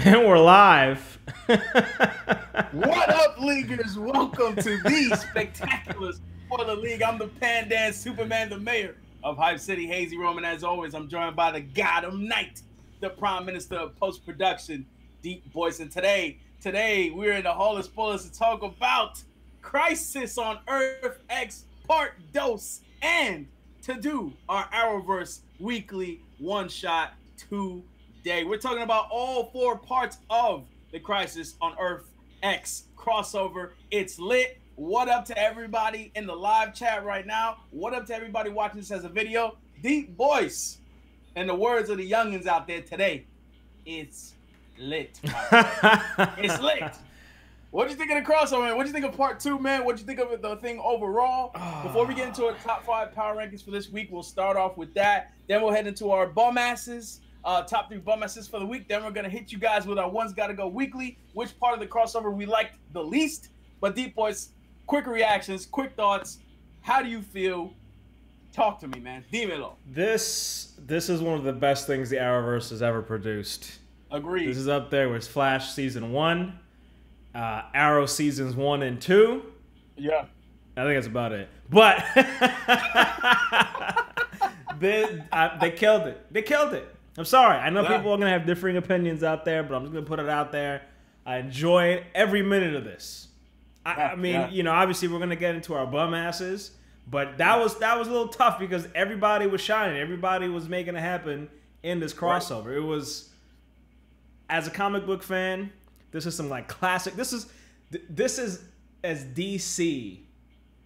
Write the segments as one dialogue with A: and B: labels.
A: And we're live.
B: What up, Leaguers? Welcome to the spectacular Spoiler League. I'm the Pandan Superman, the mayor of Hype City, HazyRome, and as always, I'm joined by the God of Night, the Prime Minister of Post-Production, DeepBoyce. And today we're in the Hall of Spoilers to talk about Crisis on Earth X Part Dos and to do our Arrowverse Weekly One Shot today. We're talking about all 4 parts of the Crisis on Earth X crossover. It's lit. What up to everybody in the live chat right now? What up to everybody watching this as a video? DeepBoyce, in the words of the youngins out there today, it's lit. It's lit. What do you think of the crossover, man? What do you think of part 2, man? What do you think of the thing overall? Before we get into our top 5 power rankings for this week, we'll start off with that. Then we'll head into our bum asses. Top 3 bum asses for the week. Then we're gonna hit you guys with our ones gotta go weekly. Which part of the crossover we liked the least? But DeepBoyce, quick reactions, quick thoughts. How do you feel? Talk to me, man. Dímelo.
A: This is one of the best things the Arrowverse has ever produced.
B: Agreed.
A: This is up there with Flash season 1, Arrow seasons 1 and 2.
B: Yeah.
A: I think that's about it. But they killed it. They killed it. I'm sorry. I know people are going to have differing opinions out there, but I'm just going to put it out there. I enjoyed every minute of this. I mean, you know, obviously we're going to get into our bum asses, but that was a little tough because everybody was shining. Everybody was making it happen in this crossover. Right. It was, as a comic book fan, this is some like classic. This is as DC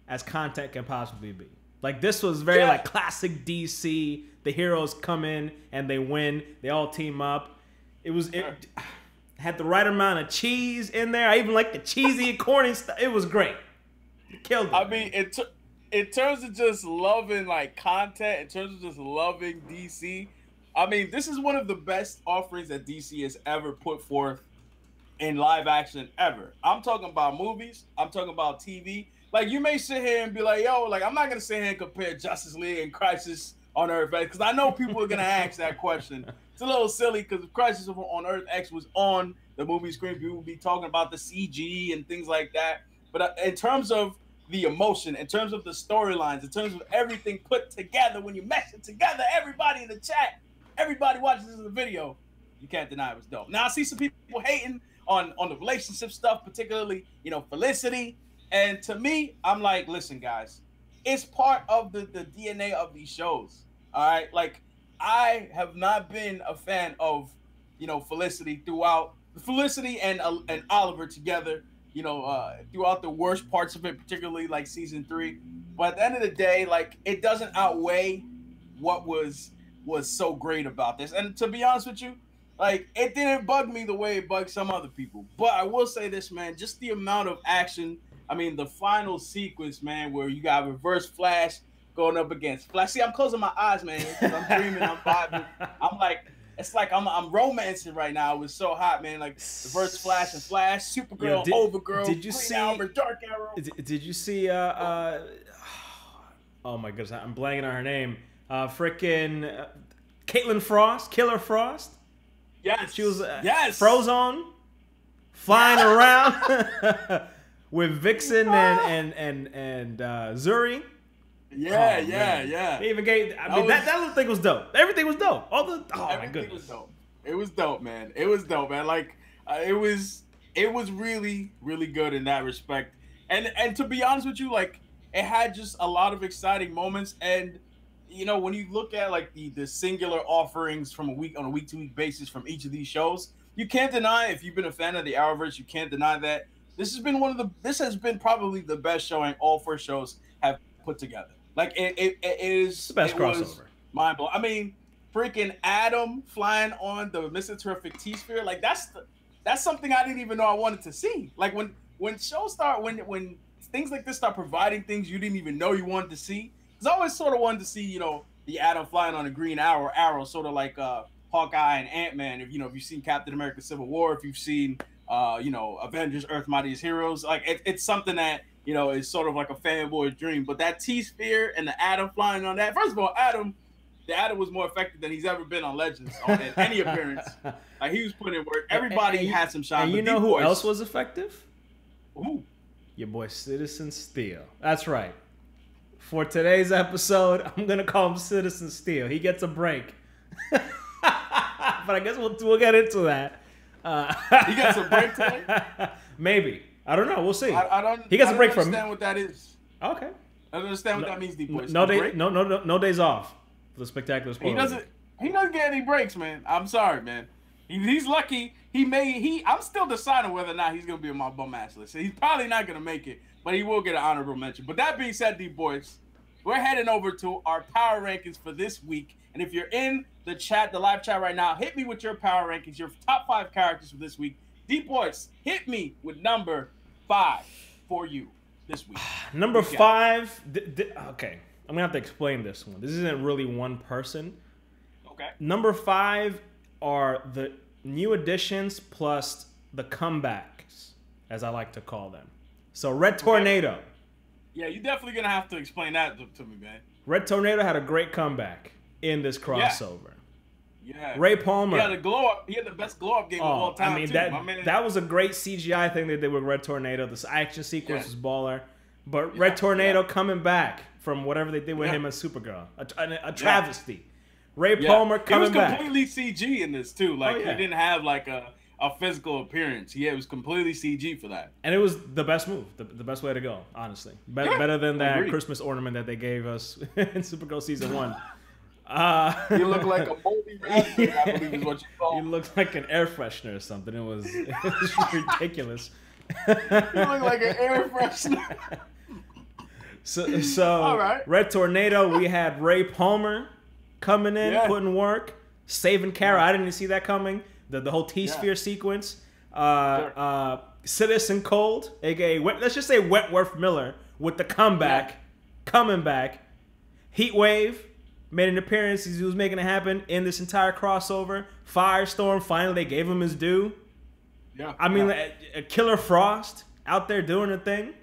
A: as content can possibly be. Like, this was very like classic DC. The heroes come in and they win. They all team up. It had the right amount of cheese in there. I even like the cheesy and corny stuff. It was great. It killed it.
B: I mean, in terms of just loving like content, in terms of just loving DC, I mean, this is one of the best offerings that DC has ever put forth in live action ever. I'm talking about movies. I'm talking about TV. Like, you may sit here and be like, yo, like, I'm not going to sit here and compare Justice League and Crisis on Earth X, because I know people are going to ask that question. It's a little silly because if Crisis on Earth X was on the movie screen, people would be talking about the CG and things like that. But in terms of the emotion, in terms of the storylines, in terms of everything put together, when you mesh it together, everybody in the chat, everybody watching this in the video, you can't deny it was dope. Now, I see some people hating on the relationship stuff, particularly, you know, Felicity. And to me, I'm like, listen, guys, it's part of the DNA of these shows. All right. Like, I have not been a fan of, you know, Felicity and Oliver together, you know, throughout the worst parts of it, particularly like season 3. But at the end of the day, like, it doesn't outweigh what was so great about this. And to be honest with you, like, it didn't bug me the way it bugged some other people. But I will say this, man, just the amount of action. I mean, the final sequence, man, where you got Reverse Flash going up against Flash. See, I'm closing my eyes, man, because I'm dreaming, I'm vibing. I'm like, it's like I'm romancing right now. It was so hot, man. Like, Reverse Flash and Flash, Supergirl, Overgirl,
A: did you
B: Green
A: see
B: Albert, Dark Arrow.
A: Did you see? Oh my goodness, I'm blanking on her name. Frickin' Caitlin Frost, Killer Frost.
B: Yes,
A: she was
B: yes,
A: Frozone, flying around with Vixen and Zuri.
B: Yeah.
A: They even gave. I mean, that little thing was dope. Everything was dope. My goodness,
B: was dope. It was dope, man. It was dope, man. Like, it was really, really good in that respect. And to be honest with you, like, it had just a lot of exciting moments. And you know, when you look at like the singular offerings from on a week-to-week basis from each of these shows, you can't deny, if you've been a fan of the Arrowverse, you can't deny that this has been probably the best showing all 4 shows have put together. Like, it is
A: the best crossover.
B: Mind blowing. I mean, freaking Adam flying on the Mr. Terrific T-Sphere, like that's something I didn't even know I wanted to see. Like, when shows start, when things like this start providing things you didn't even know you wanted to see. Because I always sort of wanted to see, you know, the Atom flying on a green arrow, sort of like Hawkeye and Ant-Man. If you've seen Captain America: Civil War, if you've seen you know, Avengers: Earth Mightiest Heroes, like it's something that, you know, is sort of like a fanboy dream. But that T-Sphere and the Atom flying on that, first of all, Atom the Adder was more effective than he's ever been on Legends in any appearance. Like, he was putting in work. Everybody had some shine.
A: And you know who else was effective?
B: Who?
A: Your boy Citizen Steel. That's right. For today's episode, I'm gonna call him Citizen Steel. He gets a break. But I guess we'll get into that.
B: He gets a break today?
A: Maybe. I don't know. We'll see.
B: I don't.
A: He gets a break from.
B: I don't understand what that is.
A: Okay.
B: I don't understand what that means, DeepBoyce.
A: No days off for the spectacular spoiler.
B: He doesn't get any breaks, man. I'm sorry, man. He's lucky. I'm still deciding whether or not he's gonna be on my bum ass list. He's probably not gonna make it, but he will get an honorable mention. But that being said, DeepBoyce, we're heading over to our power rankings for this week. And if you're in the chat, the live chat right now, hit me with your power rankings, your top 5 characters for this week. DeepBoyce, hit me with number 5 for you this week.
A: Number 5. Okay, I'm gonna have to explain this one. This isn't really one person.
B: Okay.
A: Number 5 are the new additions plus the comebacks, as I like to call them. So Red Tornado.
B: Yeah, you're definitely gonna have to explain that to me, man.
A: Red Tornado had a great comeback in this crossover.
B: Yeah.
A: Ray Palmer.
B: He had a glow up. He had the best glow up game of all time.
A: I mean, that was a great CGI thing they did with Red Tornado. This action sequence was baller. But Red Tornado coming back from whatever they did with him as Supergirl, a travesty. Ray Palmer coming back.
B: He was completely CG in this too. Like he didn't have like a physical appearance. It was completely CG for that.
A: And it was the best move, the best way to go, honestly. Better than that Christmas ornament that they gave us in Supergirl season 1.
B: You look like a moldy raspberry, I believe is what you call.
A: You look like an air freshener or something. It was ridiculous.
B: You look like an air freshener.
A: So
B: all right.
A: Red Tornado, we had Ray Palmer coming in, putting work, saving Kara. I didn't even see that coming. The whole T-Sphere sequence. Citizen Cold, aka let's just say Wentworth Miller with the comeback, coming back. Heatwave made an appearance. He was making it happen in this entire crossover. Firestorm, finally they gave him his due.
B: Yeah.
A: I mean, Killer Frost out there doing a thing.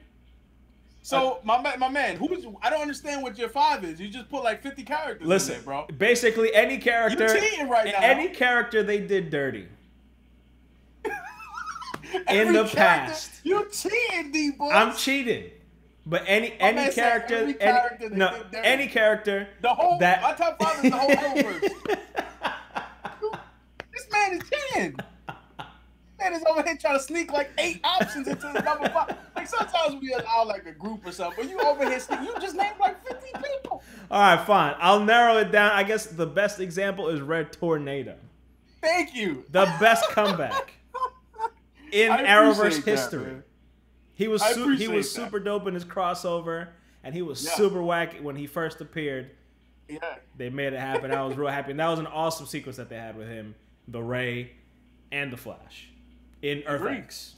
B: So my man, I don't understand what your 5 is. You just put like 50 characters in there, bro.
A: Basically any character.
B: You're cheating right now.
A: Any character they did dirty. In the past.
B: You're cheating, DeepBoyce.
A: I'm cheating. But any character, any character.
B: The whole my top 5 is the whole Arrowverse. This man is cheating. Man is over here trying to sneak like 8 options into the number 5. Like sometimes we are like a group or something, but you over here you just named like 50 people.
A: All right, fine. I'll narrow it down. I guess the best example is Red Tornado.
B: Thank you.
A: The best comeback in Arrowverse history. He was super dope in his crossover, and he was super wacky when he first appeared.
B: Yeah.
A: They made it happen. I was real happy. And that was an awesome sequence that they had with him, the Ray, and the Flash in Earth X.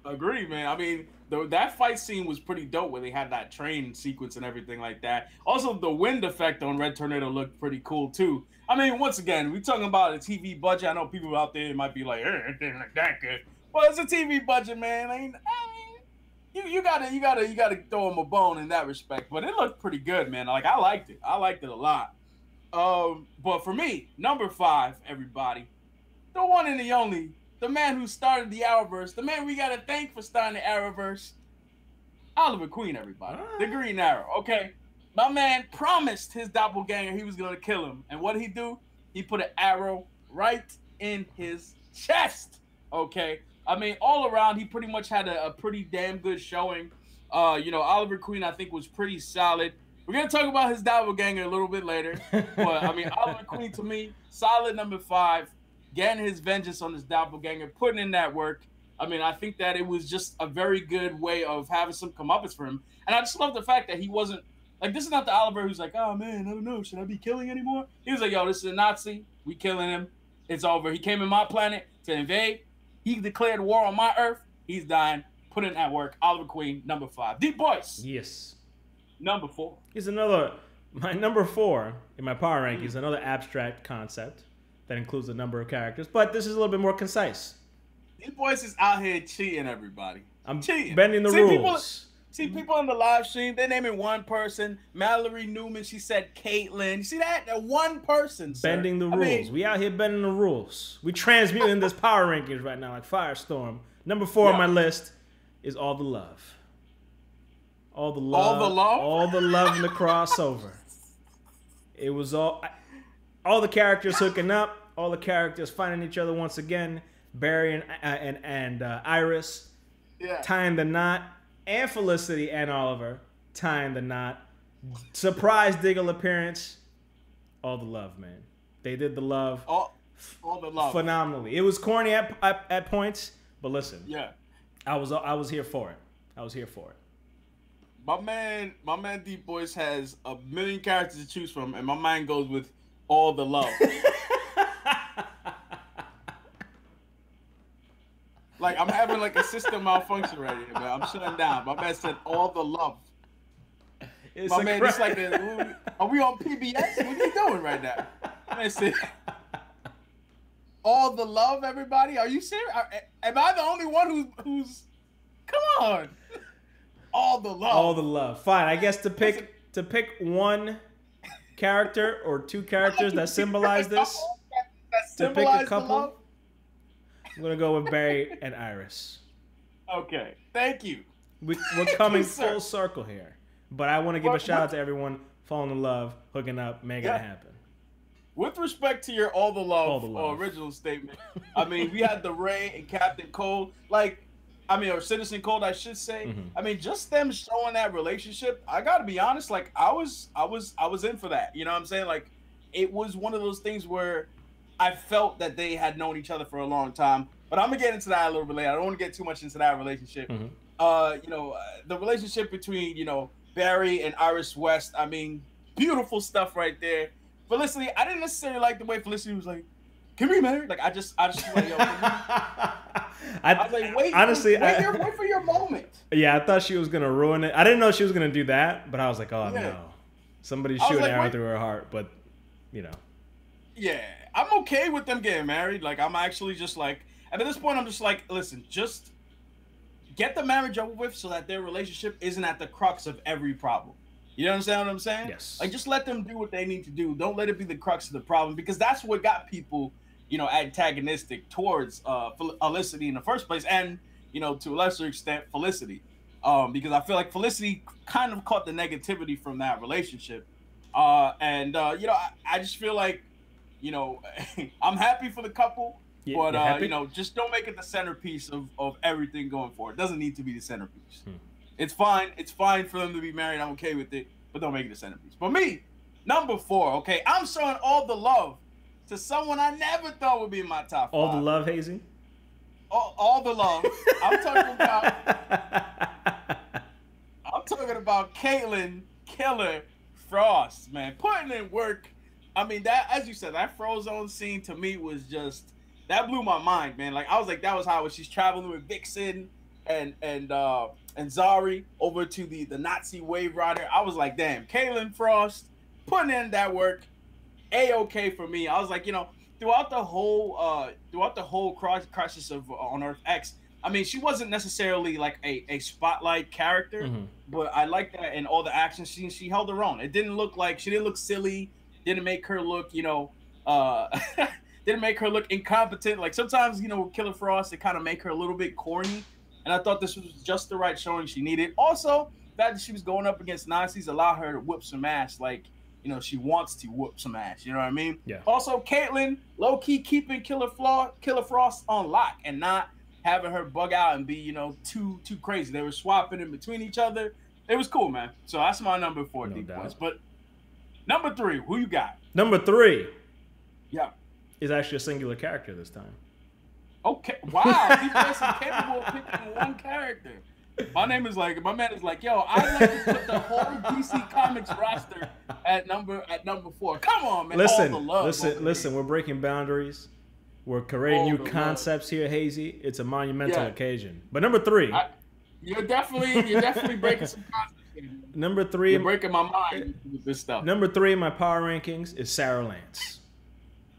B: Agree, man. I mean, that fight scene was pretty dope where they had that train sequence and everything like that. Also, the wind effect on Red Tornado looked pretty cool, too. I mean, once again, we're talking about a TV budget. I know people out there might be like, it didn't look that good. Well, it's a TV budget, man. You gotta throw him a bone in that respect. But it looked pretty good, man. Like, I liked it. I liked it a lot. But for me, number 5, everybody, the one and the only, the man who started the Arrowverse, the man we gotta thank for starting the Arrowverse, Oliver Queen, everybody. The Green Arrow, okay? My man promised his doppelganger he was gonna kill him. And what did he do? He put an arrow right in his chest, okay? I mean, all around, he pretty much had a pretty damn good showing. Oliver Queen, I think, was pretty solid. We're going to talk about his doppelganger a little bit later. But, I mean, Oliver Queen, to me, solid number 5. Getting his vengeance on his doppelganger, putting in that work. I mean, I think that it was just a very good way of having some comeuppance for him. And I just love the fact that he wasn't, like, this is not the Oliver who's like, oh, man, I don't know, should I be killing anymore? He was like, yo, this is a Nazi. We killing him. It's over. He came in my planet to invade. He declared war on my Earth. He's dying. Put in that work. Oliver Queen, number 5. DeepBoyce.
A: Yes.
B: Number 4.
A: Here's my number 4 in my power ranking is another abstract concept that includes a number of characters, but this is a little bit more concise.
B: DeepBoyce is out here cheating everybody.
A: I'm
B: cheating.
A: Bending the rules.
B: See, people in the live stream, they're naming one person. Mallory Newman, she said Caitlyn. You see that? That one person, sir.
A: Bending the rules. We out here bending the rules. We transmuting this power rankings right now like Firestorm. Number 4 on my list is All the Love. All the love.
B: All the love?
A: All the love in the crossover. It was all the characters hooking up, all the characters finding each other once again. Barry and Iris tying the knot, and Felicity and Oliver tying the knot. Surprise Diggle appearance. All the love, man. They did the love.
B: All the love.
A: Phenomenally. It was corny at points, but listen.
B: Yeah.
A: I was here for it. I was here for it.
B: My man DeepBoyce has a million characters to choose from, and my mind goes with All the Love. Like, I'm having like a system malfunction right here, man. I'm shutting down. My man said All the Love. It's my man, it's like are we on PBS? What are you doing right now? Man said, All the Love, everybody? Are you serious? Am I the only one who's come on? All the love.
A: All the love. Fine. I guess to pick one character or two characters that symbolize this. To pick a couple. I'm gonna go with Barry and Iris.
B: Okay. Thank you.
A: We're coming full circle here. But I want to give a shout out to everyone falling in love, hooking up, making it happen.
B: With respect to your All the Love original statement, I mean, we had the Ray and Captain Cold, or Citizen Cold, I should say.
A: Mm-hmm.
B: I mean, just them showing that relationship. I gotta be honest, like I was in for that. You know what I'm saying? Like, it was one of those things where I felt that they had known each other for a long time. But I'm gonna get into that a little bit later. I don't want to get too much into that relationship.
A: Mm-hmm.
B: The relationship between Barry and Iris West. I mean, beautiful stuff right there. Felicity, I didn't necessarily like the way Felicity was like, "Can we marry?" Like I just was like, yo. I was like, wait,
A: honestly,
B: wait for your moment.
A: Yeah, I thought she was gonna ruin it. I didn't know she was gonna do that, but I was like, oh no, somebody's shooting an arrow through her heart. But
B: yeah, I'm okay with them getting married. Like I'm actually just like, and at this point, I'm just like, listen, just get the marriage over with so that their relationship isn't at the crux of every problem. You understand what I'm saying?
A: Yes.
B: Like, just let them do what they need to do. Don't let it be the crux of the problem, because that's what got people, antagonistic towards Felicity in the first place, and to a lesser extent Felicity, because I feel like Felicity kind of caught the negativity from that relationship, I just feel like, I'm happy for the couple, but just don't make it the centerpiece of everything going forward. It doesn't need to be the centerpiece. It's fine. It's fine for them to be married. I'm okay with it, but don't make it the centerpiece. But me, number 4, okay, I'm showing all the love to someone I never thought would be in my top 5.
A: All the love, Hazy?
B: All the love. I'm talking about Caitlyn Killer Frost, man. Putting in work. I mean, that, as you said, that Frozone scene to me was just, that blew my mind, man. Like, I was like, that was how she's traveling with Vixen and Zari over to the Nazi Wave Rider. I was like, damn, Caitlyn Frost putting in that work. A-okay for me. I was like, throughout the whole crisis on Earth X, I mean, she wasn't necessarily like a spotlight character, but I like that in all the action scenes she held her own. It didn't look like, she didn't look silly, didn't make her look, didn't make her look incompetent. Like sometimes, Killer Frost, it kind of make her a little bit corny, and I thought this was just the right showing she needed. Also, the fact that she was going up against Nazis allowed her to whip some ass, like, she wants to whoop some ass. You know what I mean?
A: Yeah.
B: Also, Caitlyn, low-key keeping Killer Frost on lock and not having her bug out and be, too crazy. They were swapping in between each other. It was cool, man. So that's my number 4, DeepBoyce. But number 3, who you got?
A: Number 3.
B: Yeah.
A: Is actually a singular character this time.
B: Okay. Wow. DeepBoyce is capable of picking one character. My man is like, yo, I'd like to put the whole DC Comics roster at number 4. Come on, man.
A: Listen. We're breaking boundaries. We're creating new concepts here, Hazy. It's a monumental occasion. But number 3,
B: you're definitely breaking some concepts here.
A: Number 3,
B: you're breaking my mind with this stuff.
A: Number 3 in my power rankings is Sarah Lance.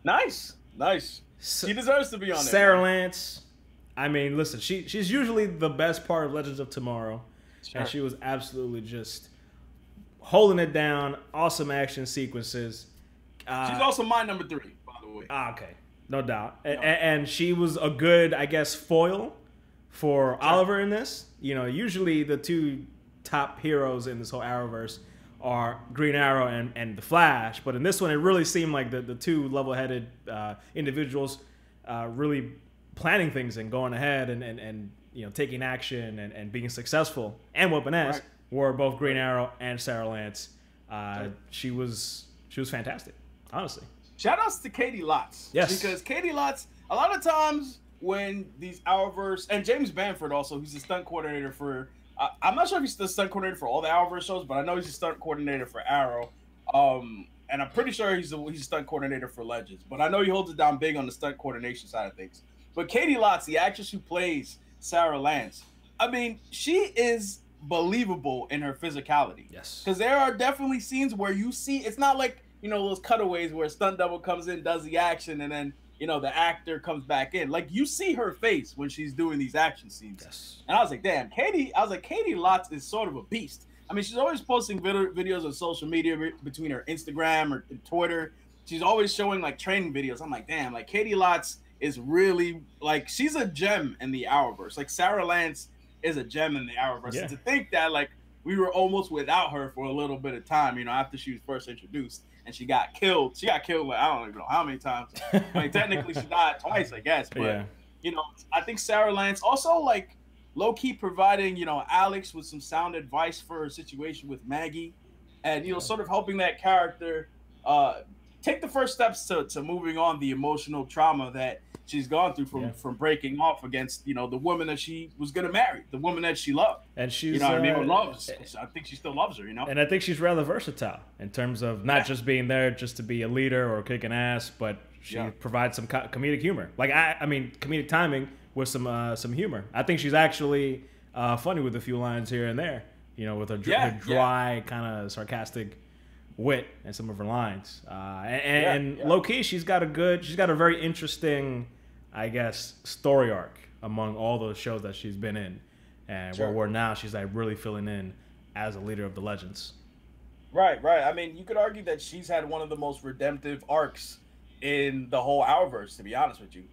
B: Nice. She deserves to be on there.
A: Sarah Lance. I mean, listen, she's usually the best part of Legends of Tomorrow. and she was absolutely just holding it down. Awesome action sequences.
B: She's also my number 3, by the way.
A: Okay, no doubt. And she was a good, I guess, foil for Oliver in this. You know, usually the two top heroes in this whole Arrowverse are Green Arrow and the Flash, but in this one it really seemed like the two level-headed individuals really planning things and going ahead and you know, taking action and being successful and whooping ass were both Green Arrow and Sarah Lance. She was fantastic, honestly.
B: Shout outs to Katie Lotz.
A: Yes.
B: Because Katie Lotz, a lot of times when these Arrowverse, and James Bamford also, who's the stunt coordinator for, I'm not sure if he's the stunt coordinator for all the Arrowverse shows, but I know he's the stunt coordinator for Arrow. And I'm pretty sure he's a stunt coordinator for Legends. But I know he holds it down big on the stunt coordination side of things. But Katie Lotz, the actress who plays Sarah Lance, I mean, she is believable in her physicality.
A: Yes.
B: Because there are definitely scenes where you see, it's not like, you know, those cutaways where a stunt double comes in, does the action, and then, you know, the actor comes back in. Like, you see her face when she's doing these action scenes.
A: Yes.
B: And I was like, damn, Katie Lotz is sort of a beast. I mean, she's always posting videos on social media between her Instagram or Twitter. She's always showing, like, training videos. I'm like, damn, like, Katie Lotz is really, like, she's a gem in the Arrowverse. Like, Sarah Lance is a gem in the Arrowverse.
A: Yeah.
B: And to think that, like, we were almost without her for a little bit of time, you know, after she was first introduced. And she got killed. She got killed, like, I don't even know how many times. I mean, technically, she died twice, I guess. But, you know, I think Sarah Lance also, like, low-key providing, you know, Alex with some sound advice for her situation with Maggie. And, you know, sort of helping that character take the first steps to moving on the emotional trauma that she's gone through from breaking off against, you know, the woman that she was going to marry, the woman that she loved.
A: And she's,
B: you know what I mean, or loves. I think she still loves her, you know?
A: And I think she's rather versatile in terms of not just being there just to be a leader or kicking ass, but she provides some comedic humor. Like, I mean, comedic timing with some humor. I think she's actually funny with a few lines here and there, you know, with her dry, kind of sarcastic wit and some of her lines. And low-key, she's got a very interesting, I guess, story arc among all those shows that she's been in, and where now she's like really filling in as a leader of the Legends.
B: Right. I mean, you could argue that she's had one of the most redemptive arcs in the whole Arrowverse, to be honest with you.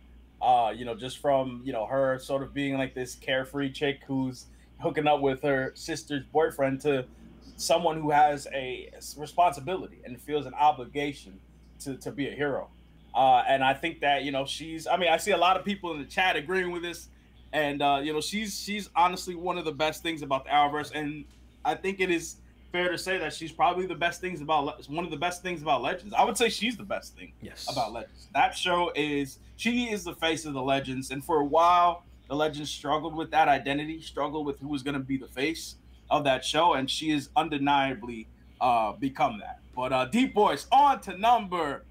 B: You know, just from, you know, her sort of being like this carefree chick who's hooking up with her sister's boyfriend to someone who has a responsibility and feels an obligation to be a hero. And I think that, you know, I see a lot of people in the chat agreeing with this. And, you know, she's honestly one of the best things about the Arrowverse. And I think it is fair to say that she's probably one of the best things about Legends. I would say she's the best thing about Legends. That show she is the face of the Legends. And for a while, the Legends struggled with that identity, struggled with who was going to be the face of that show. And she has undeniably become that. But DeepBoyce, on to number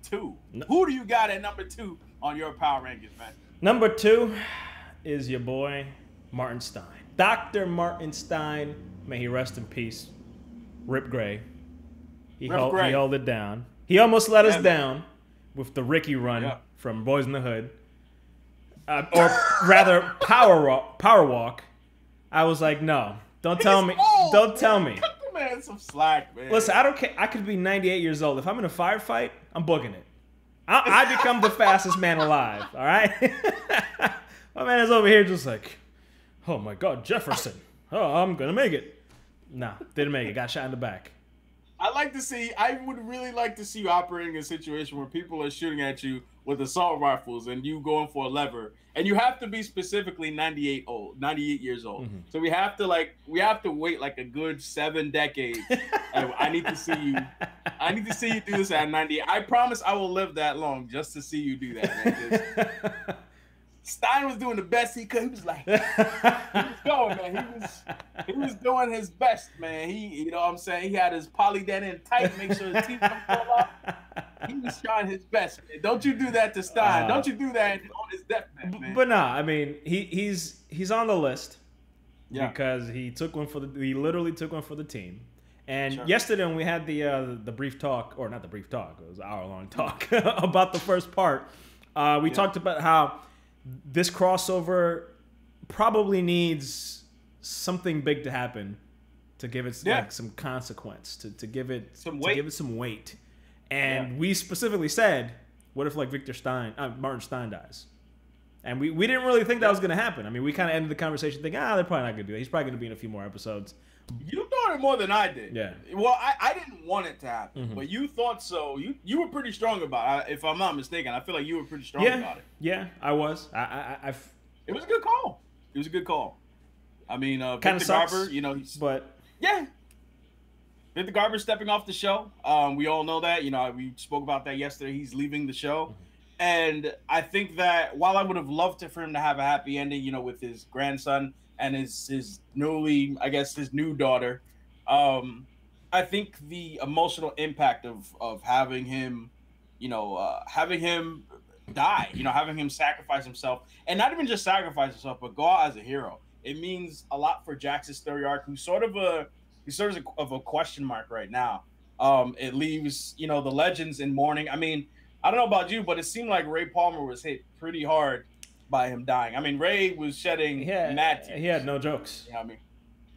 B: 2. Who do you got at number 2 on your power rankings, man?
A: Number 2 is your boy Martin Stein. Dr. Martin Stein, may he rest in peace. Rip Gray. He held it down. He almost let us down with the Ricky run from Boys in the Hood. Or rather, Power Walk. I was like, no, don't tell me. Don't tell me.
B: Cut the man some slack, man.
A: Listen, I don't care. I could be 98 years old. If I'm in a firefight, I'm booking it. I become the fastest man alive, all right? My man is over here just like, oh my God, Jefferson. Oh, I'm going to make it. Nah, didn't make it. Got shot in the back.
B: I would really like to see you operating in a situation where people are shooting at you with assault rifles and you going for a lever. And you have to be specifically 98 years old. Mm-hmm. So we have to wait like a good 7 decades. And I need to see you do this at 98. I promise I will live that long just to see you do that, man. Stein was doing the best he could. He was like, he was going, man. He was doing his best, man. You know what I'm saying? He had his polydent in tight, make sure his teeth don't fall off. He was trying his best, man. Don't you do that to Stein. Don't you do that on his deathbed, man.
A: But no, I mean, he's on the list because he literally took one for the team. And yesterday when we had the brief talk, or not the brief talk, it was an hour-long talk about the first part, we talked about how this crossover probably needs something big to happen to give it like some consequence, to give it some weight. To give it some weight. And we specifically said, what if like Martin Stein dies? And we didn't really think that was going to happen. I mean, we kind of ended the conversation thinking, they're probably not going to do that. He's probably going to be in a few more episodes.
B: You thought it more than I did.
A: Yeah.
B: Well, I didn't want it to happen, but you thought so. You were pretty strong about it, if I'm not mistaken. I feel like you were pretty strong about it.
A: Yeah, I was.
B: It was a good call. It was a good call. I mean,
A: Victor
B: Garber, you know,
A: but
B: yeah. Victor Garber stepping off the show. We all know that. You know, we spoke about that yesterday. He's leaving the show. And I think that while I would have loved for him to have a happy ending, you know, with his grandson and his new daughter, I think the emotional impact of having him, having him die, having him sacrifice himself, and not even just sacrifice himself, but go out as a hero. It means a lot for Jax's story arc, who's sort of a question mark right now. It leaves, the legends in mourning. I mean, I don't know about you, but it seemed like Ray Palmer was hit pretty hard by him dying. I mean, Ray was shedding mad tears.
A: He had no jokes.
B: You know what I mean?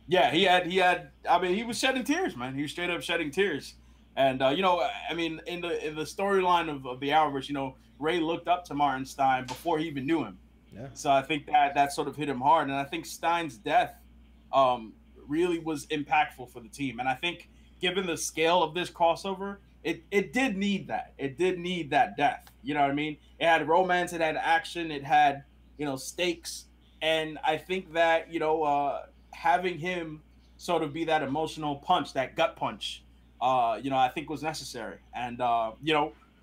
B: Yeah, he had. I mean, he was shedding tears, man. He was straight up shedding tears. And I mean, in the storyline of the Arrowverse, Ray looked up to Martin Stein before he even knew him. Yeah. So I think that sort of hit him hard, and I think Stein's death really was impactful for the team. And I think, given the scale of this crossover, it did need that. It did need that death. You know what I mean? It had romance, it had action, it had, stakes. And I think that, having him sort of be that emotional punch, that gut punch, I think was necessary. And,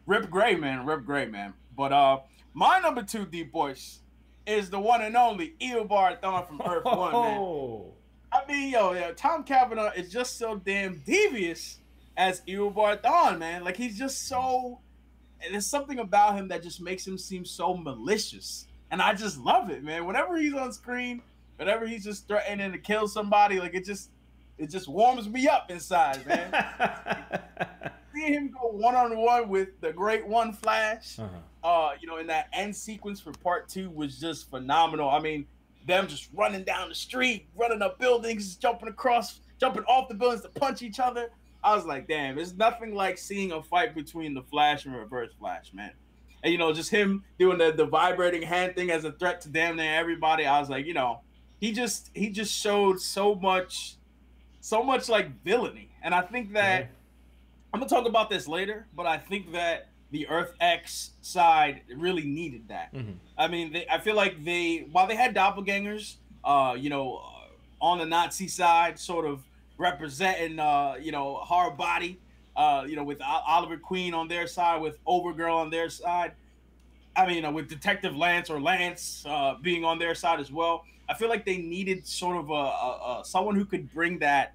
B: Rip Gray, man. But my number 2 DeepBoyce is the one and only Eobard Thawne from Earth 1, man. I mean, Tom Cavanaugh is just so damn devious as Eobard Thawne, man. Like, he's just so... There's something about him that just makes him seem so malicious. And I just love it, man. Whenever he's on screen, whenever he's just threatening to kill somebody, like, it just warms me up inside, man. Seeing him go one-on-one with the Great One Flash, in that end sequence for part 2 was just phenomenal. I mean, them just running down the street, running up buildings, jumping off the buildings to punch each other. I was like, damn, there's nothing like seeing a fight between the Flash and Reverse Flash, man. And, just him doing the vibrating hand thing as a threat to damn near everybody. I was like, he just showed so much like villainy. And I think that I'm going to talk about this later, but I think that the Earth X side really needed that. I mean, I feel like while they had doppelgangers, on the Nazi side, sort of representing, hard body, with Oliver Queen on their side, with Overgirl on their side. I mean, with Detective Lance being on their side as well. I feel like they needed sort of someone who could bring that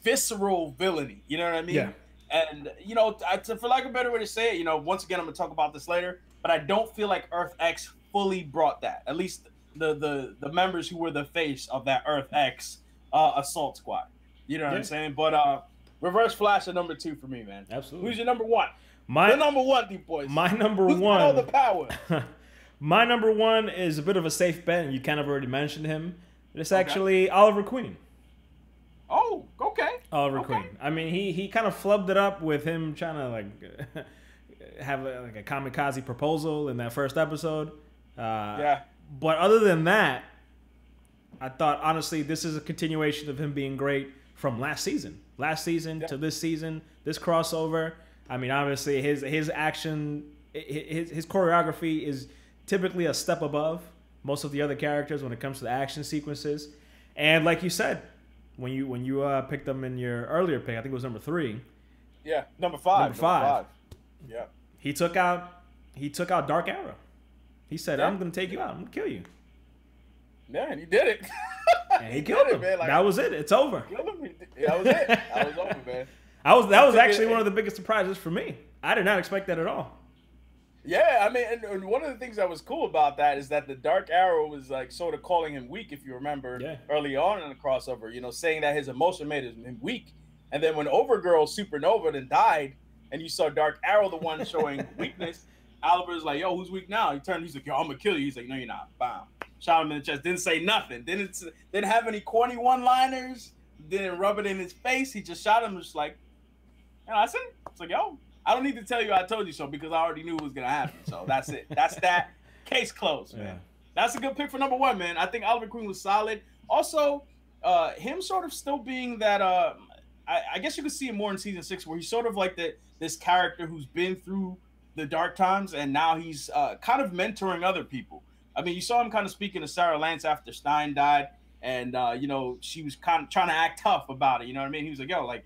B: visceral villainy. You know what I mean? Yeah. And, for lack of a better way to say it, once again, I'm going to talk about this later, but I don't feel like Earth X fully brought that. At least the members who were the face of that Earth X assault squad. You know what I'm saying? But Reverse Flash at number 2 for me, man.
A: Absolutely.
B: Who's your number 1? The number 1, DeepBoyce.
A: My number 1.
B: Who's got all the power?
A: My number 1 is a bit of a safe bet, and you kind of already mentioned him. It's actually Oliver Queen.
B: Oh, okay.
A: Oliver Queen. I mean, he kind of flubbed it up with him trying to have a kamikaze proposal in that first episode. But other than that, I thought, honestly, this is a continuation of him being great from last season. To this season, this crossover. I mean, obviously, his action, his choreography is typically a step above most of the other characters when it comes to the action sequences. And like you said, when you picked them in your earlier pick, I think it was number 3.
B: Yeah, number 5.
A: Number 5.
B: Yeah.
A: He took out Dark Arrow. He said, "I'm going to take you out. I'm going to kill you."
B: Yeah, and he did it.
A: And he killed him. Man. Like, that was it. It's over.
B: That was it. That was over, man.
A: That was actually one of the biggest surprises for me. I did not expect that at all.
B: Yeah, I mean, and one of the things that was cool about that is that the Dark Arrow was like sort of calling him weak, if you remember, early on in the crossover, saying that his emotion made him weak. And then when Overgirl supernovaed and died, and you saw Dark Arrow, the one showing weakness, Oliver's like, yo, who's weak now? He's like, yo, I'm going to kill you. He's like, no, you're not. Bam. shot him in the chest. Didn't say nothing. Didn't have any corny one-liners. Didn't rub it in his face. He just shot him. Just like, and I said, it's like, yo, I don't need to tell you I told you so because I already knew it was gonna happen. So that's it. That's that. Case closed, man. Yeah. That's a good pick for number one, man. I think Oliver Queen was solid. Also, him sort of still being that. I guess you could see it more in season 6, where he's sort of like this character who's been through the dark times, and now he's kind of mentoring other people. I mean, you saw him kind of speaking to Sarah Lance after Stein died, and she was kind of trying to act tough about it. You know what I mean? He was like, "Yo, like,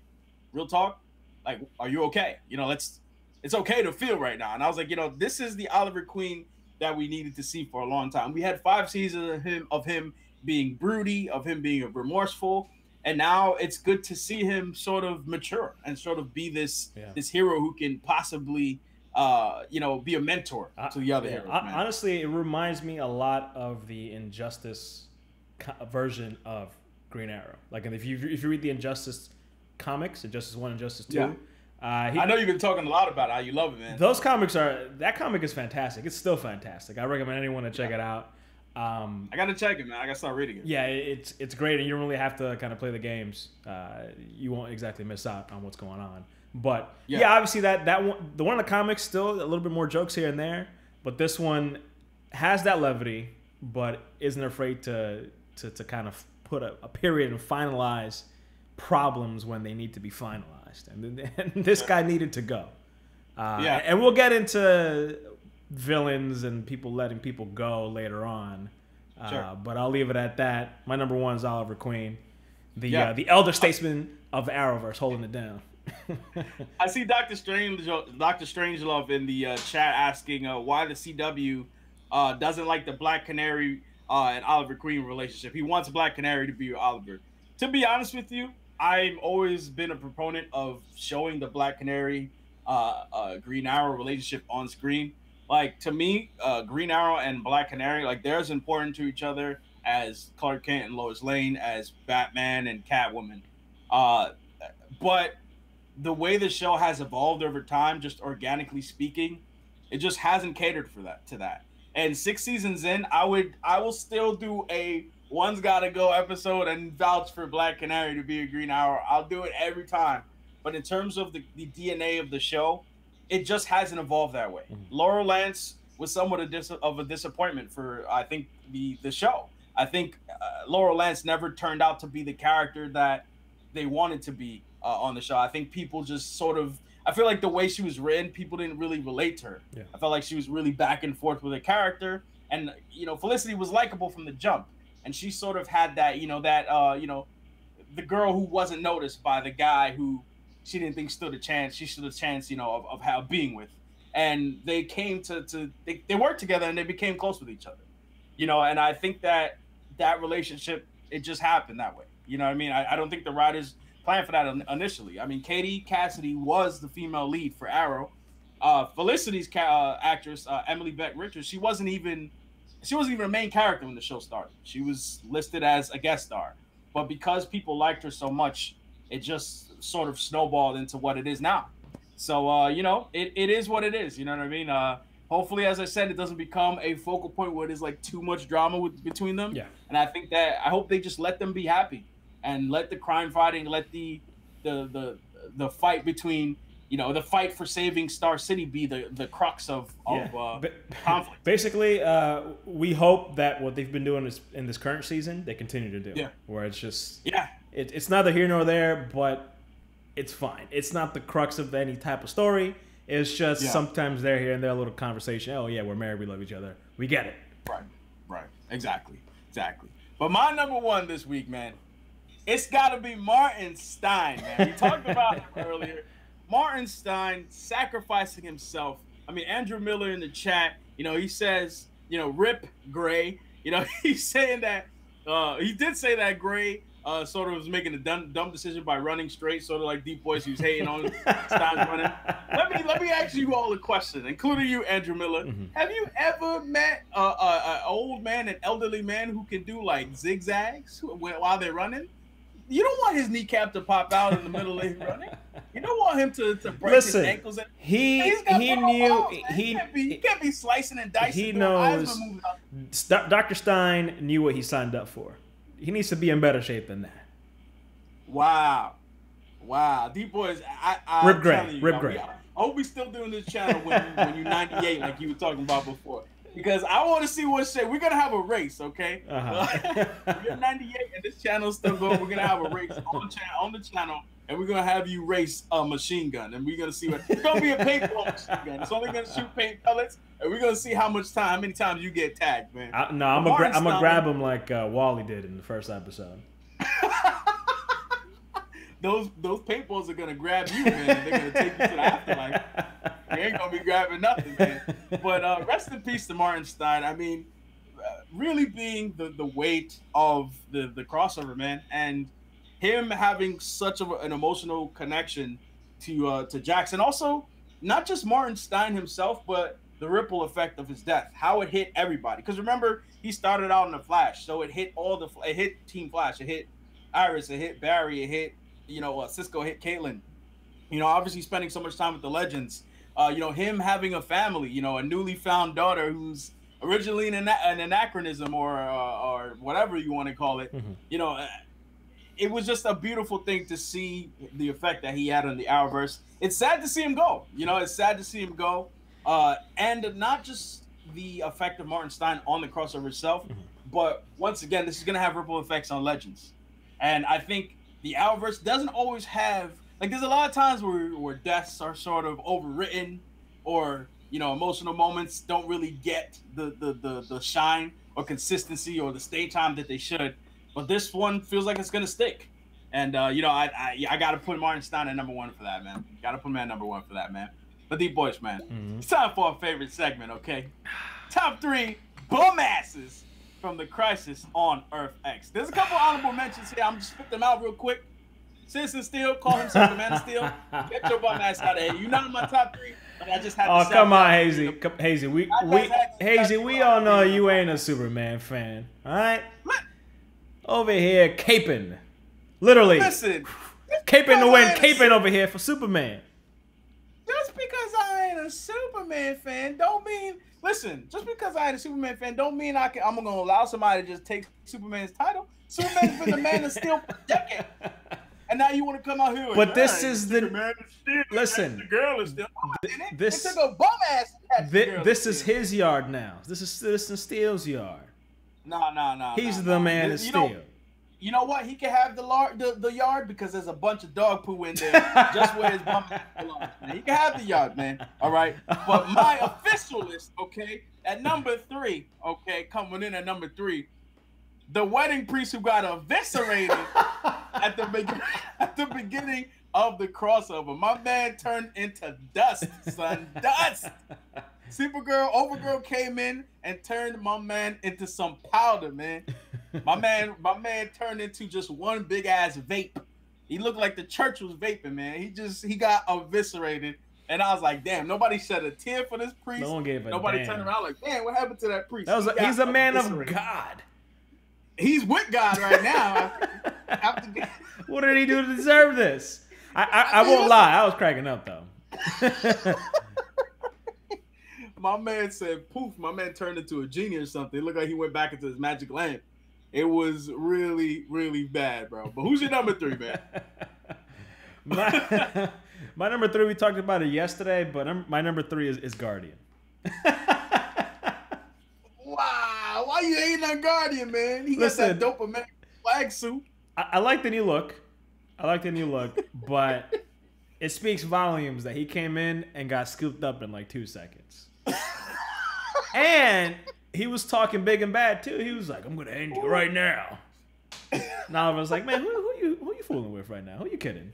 B: real talk, like, are you okay? It's okay to feel right now." And I was like, this is the Oliver Queen that we needed to see for a long time. We had 5 seasons of him being broody, of him being remorseful, and now it's good to see him sort of mature and sort of be this hero who can possibly be a mentor to the other heroes.
A: Honestly, it reminds me a lot of the Injustice version of Green Arrow. Like, if you read the Injustice comics, Injustice 1, Injustice 2.
B: I know you've been talking a lot about how you love it, man.
A: Those comics that comic is fantastic. It's still fantastic. I recommend anyone to check it out.
B: I gotta check it, man. I gotta start reading it.
A: Yeah, it's great, and you don't really have to kind of play the games. You won't exactly miss out on what's going on. But obviously that one, the one in the comics, still a little bit more jokes here and there. But this one has that levity, but isn't afraid to kind of put a period and finalize problems when they need to be finalized. And this guy needed to go. And we'll get into villains and people letting people go later on.
B: Sure.
A: But I'll leave it at that. My number one is Oliver Queen, the elder statesman of Arrowverse, holding it down.
B: I see Dr. Strangelove in the chat asking why the CW doesn't like the Black Canary and Oliver Queen relationship. He wants Black Canary to be Oliver. To be honest with you, I've always been a proponent of showing the Black Canary Green Arrow relationship on screen. Like, to me, Green Arrow and Black Canary, like, they're as important to each other as Clark Kent and Lois Lane, as Batman and Catwoman. But the way the show has evolved over time, just organically speaking, it just hasn't catered to that. And 6 seasons in, I will still do a one's gotta go episode and vouch for Black Canary to be a Green Arrow. I'll do it every time. But in terms of the DNA of the show, it just hasn't evolved that way. Mm-hmm. Laurel Lance was somewhat of a disappointment for, I think, the show. I think Laurel Lance never turned out to be the character that they wanted to be on the show. I think people just sort of, I feel like the way she was written, people didn't really relate to her. Yeah. I felt like she was really back and forth with her character. And, Felicity was likable from the jump. And she sort of had that, the girl who wasn't noticed by the guy who she didn't think stood a chance. She stood a chance, of how being with. And they came they worked together and they became close with each other. And I think that relationship, it just happened that way. You know what I mean? I don't think the writers planned for that initially. I mean, Katie Cassidy was the female lead for Arrow. Felicity's actress, Emily Beck Richards, she wasn't even a main character when the show started. She was listed as a guest star. But because people liked her so much, it just sort of snowballed into what it is now. So, it is what it is. You know what I mean? Hopefully, as I said, it doesn't become a focal point where there's like too much drama between them. Yeah. And I hope they just let them be happy and let the crime fighting, let the fight between, the fight for saving Star City be the crux of conflict. Basically,
A: we hope that what they've been doing in this current season, they continue to do.
B: Yeah.
A: Where it's just it's neither here nor there, but it's fine. It's not the crux of any type of story. It's just sometimes they're here and there, a little conversation. Oh yeah, we're married, we love each other. We get it.
B: Right. Exactly. But my number one this week, man, it's got to be Martin Stein, man. We talked about him earlier. Martin Stein sacrificing himself. I mean, Andrew Miller in the chat, he says, rip Gray. He's saying that he did say that Gray sort of was making a dumb decision by running straight, sort of like DeepBoyce, who's hating on Stein's running. Let me ask you all a question, including you, Andrew Miller. Mm-hmm. Have you ever met an old man, an elderly man who can do like zigzags while they're running? You don't want his kneecap to pop out in the middle of his running. You don't want him to break his ankles.
A: He knew
B: he can't be slicing and dicing.
A: He knows. Dr. Stein knew what he signed up for. He needs to be in better shape than that.
B: Wow. DeepBoyce,
A: Rip Gray.
B: I hope we still doing this channel when you're 98, like you were talking about before. Because I want to see what shit. We're gonna have a race, okay? You're 98 and this channel's still going. We're gonna have a race on the channel, and we're gonna have you race a machine gun, and we're gonna see what it's gonna be a paintball machine gun. It's only gonna shoot paint pellets, and we're gonna see how many times you get tagged, man.
A: I'm gonna grab him like Wally did in the first episode.
B: Those paintballs are gonna grab you, man. And they're gonna take you to the afterlife. You ain't gonna be grabbing nothing, man. But rest in peace to Martin Stein. I mean, really being the weight of the crossover, man, and him having such an emotional connection to Jackson. Also, not just Martin Stein himself, but the ripple effect of his death, how it hit everybody. Because remember, he started out in the Flash, so it hit it hit Team Flash, it hit Iris, it hit Barry, it hit Cisco, hit Caitlin. Obviously spending so much time with the Legends. Him having a family, a newly found daughter who's originally an anachronism or whatever you want to call it. Mm-hmm. It was just a beautiful thing to see the effect that he had on the Arrowverse. It's sad to see him go. It's sad to see him go. And not just the effect of Martin Stein on the crossover itself, mm-hmm. but once again, this is going to have ripple effects on Legends. And I think the Arrowverse doesn't always have, there's a lot of times where deaths are sort of overwritten, or emotional moments don't really get the shine or consistency or the stay time that they should. But this one feels like it's gonna stick, and I gotta put Martin Stein at #1 for that, man. Gotta put him at #1 for that, man. But DeepBoyce, man, mm-hmm. It's time for our favorite segment, okay? Top 3 bum asses from the Crisis on Earth X. There's a couple honorable mentions here. I'm just spit them out real quick. Citizen Steel, call himself the Man of Steel. Get your bum ass out of here. You're not in my top 3, but I just had to.
A: Oh, come on, Hazy. Hazy, we all know you ain't a Superman fan, all right? Over here, caping, literally.
B: Listen,
A: caping to win, caping over here for Superman.
B: Just because I ain't a Superman fan, don't mean. Listen, just because I ain't a Superman fan, don't mean I'm gonna allow somebody to just take Superman's title. Superman's been the Man of Steel for decades. And now you want to come out here?
A: But this is the
B: Man of Steel.
A: Listen.
B: The girl is still.
A: This
B: took a bum ass.
A: This is his yard now. This is Citizen Steel's yard.
B: No.
A: He's the Man of Steel.
B: You know what? He can have the yard because there's a bunch of dog poo in there, just where his bum ass belongs. Man. He can have the yard, man. All right. But my official list, okay, at #3, okay, coming in at #3. The wedding priest who got eviscerated at the beginning of the crossover. My man turned into dust, son. Dust. Overgirl came in and turned my man into some powder, man. My man turned into just one big ass vape. He looked like the church was vaping, man. He got eviscerated. And I was like, damn, nobody shed a tear for this priest.
A: No one gave a
B: Nobody
A: damn.
B: Turned around like, damn, what happened to that priest?
A: He's a man of God.
B: He's with God right now.
A: What did he do to deserve this? I won't lie. I was cracking up, though.
B: My man said, poof, my man turned into a genie or something. It looked like he went back into his magic lamp. It was really, really bad, bro. But who's your #3, man?
A: My #3, we talked about it yesterday, but my #3 is Guardian.
B: Wow, why you hating on Guardian, man? He got that dope American flag suit.
A: I like the new look. But it speaks volumes that he came in and got scooped up in like 2 seconds. And he was talking big and bad too. He was like, "I'm gonna end you right now." Now I was like, "Man, who you fooling with right now? Who you kidding?"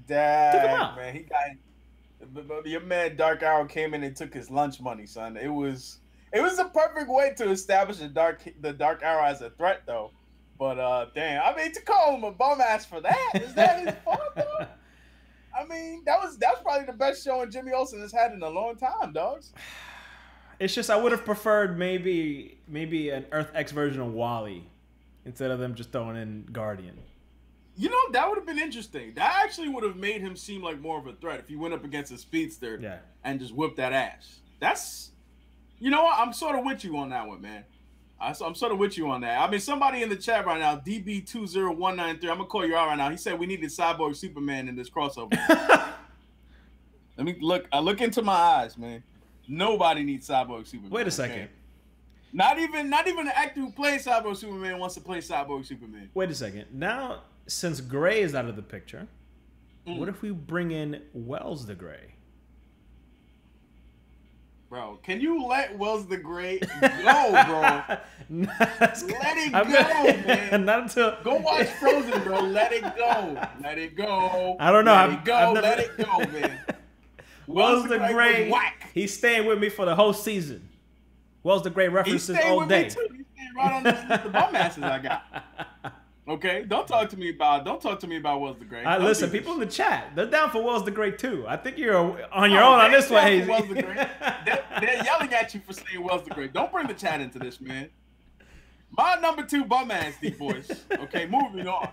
B: Dang, man, he got. Your man Dark Arrow came in and took his lunch money, son. It was a perfect way to establish the Dark Arrow as a threat, though. But damn, I mean, to call him a bum ass for that, is that his fault, though? I mean, that's probably the best showing Jimmy Olsen has had in a long time, dogs.
A: It's just I would have preferred maybe an Earth X version of Wally instead of them just throwing in Guardian.
B: You know, that would have been interesting. That actually would have made him seem like more of a threat if he went up against a speedster and just whipped that ass. That's, you know what? I'm sort of with you on that one, man. I'm sort of with you on that. I mean, somebody in the chat right now, DB20193, I'm going to call you out right now. He said we needed Cyborg Superman in this crossover. Let me look. I look into my eyes, man. Nobody needs Cyborg Superman.
A: Wait a second.
B: Not even the actor who plays Cyborg Superman wants to play Cyborg Superman.
A: Wait a second. Now, since Gray is out of the picture, what if we bring in Wells the Gray?
B: Bro, can you let Wells the Gray go, bro? Let it go, man.
A: Not until...
B: Go watch Frozen, bro. Let it go. Let it go.
A: I don't know.
B: Let it go. Let it go, man.
A: Wells the Gray, he's staying with me for the whole season. Wells the Gray references all day.
B: He's staying right on this list of bum asses I got. Okay, don't talk to me about Wells the Gray.
A: Listen, people in the chat, they're down for Wells the Gray too. I think you're on your own on this one, Hazy.
B: Wells the Gray. They're yelling at you for saying Wells the Gray. Don't bring the chat into this, man. My number 2 bum ass DeepBoyce. Okay, moving on.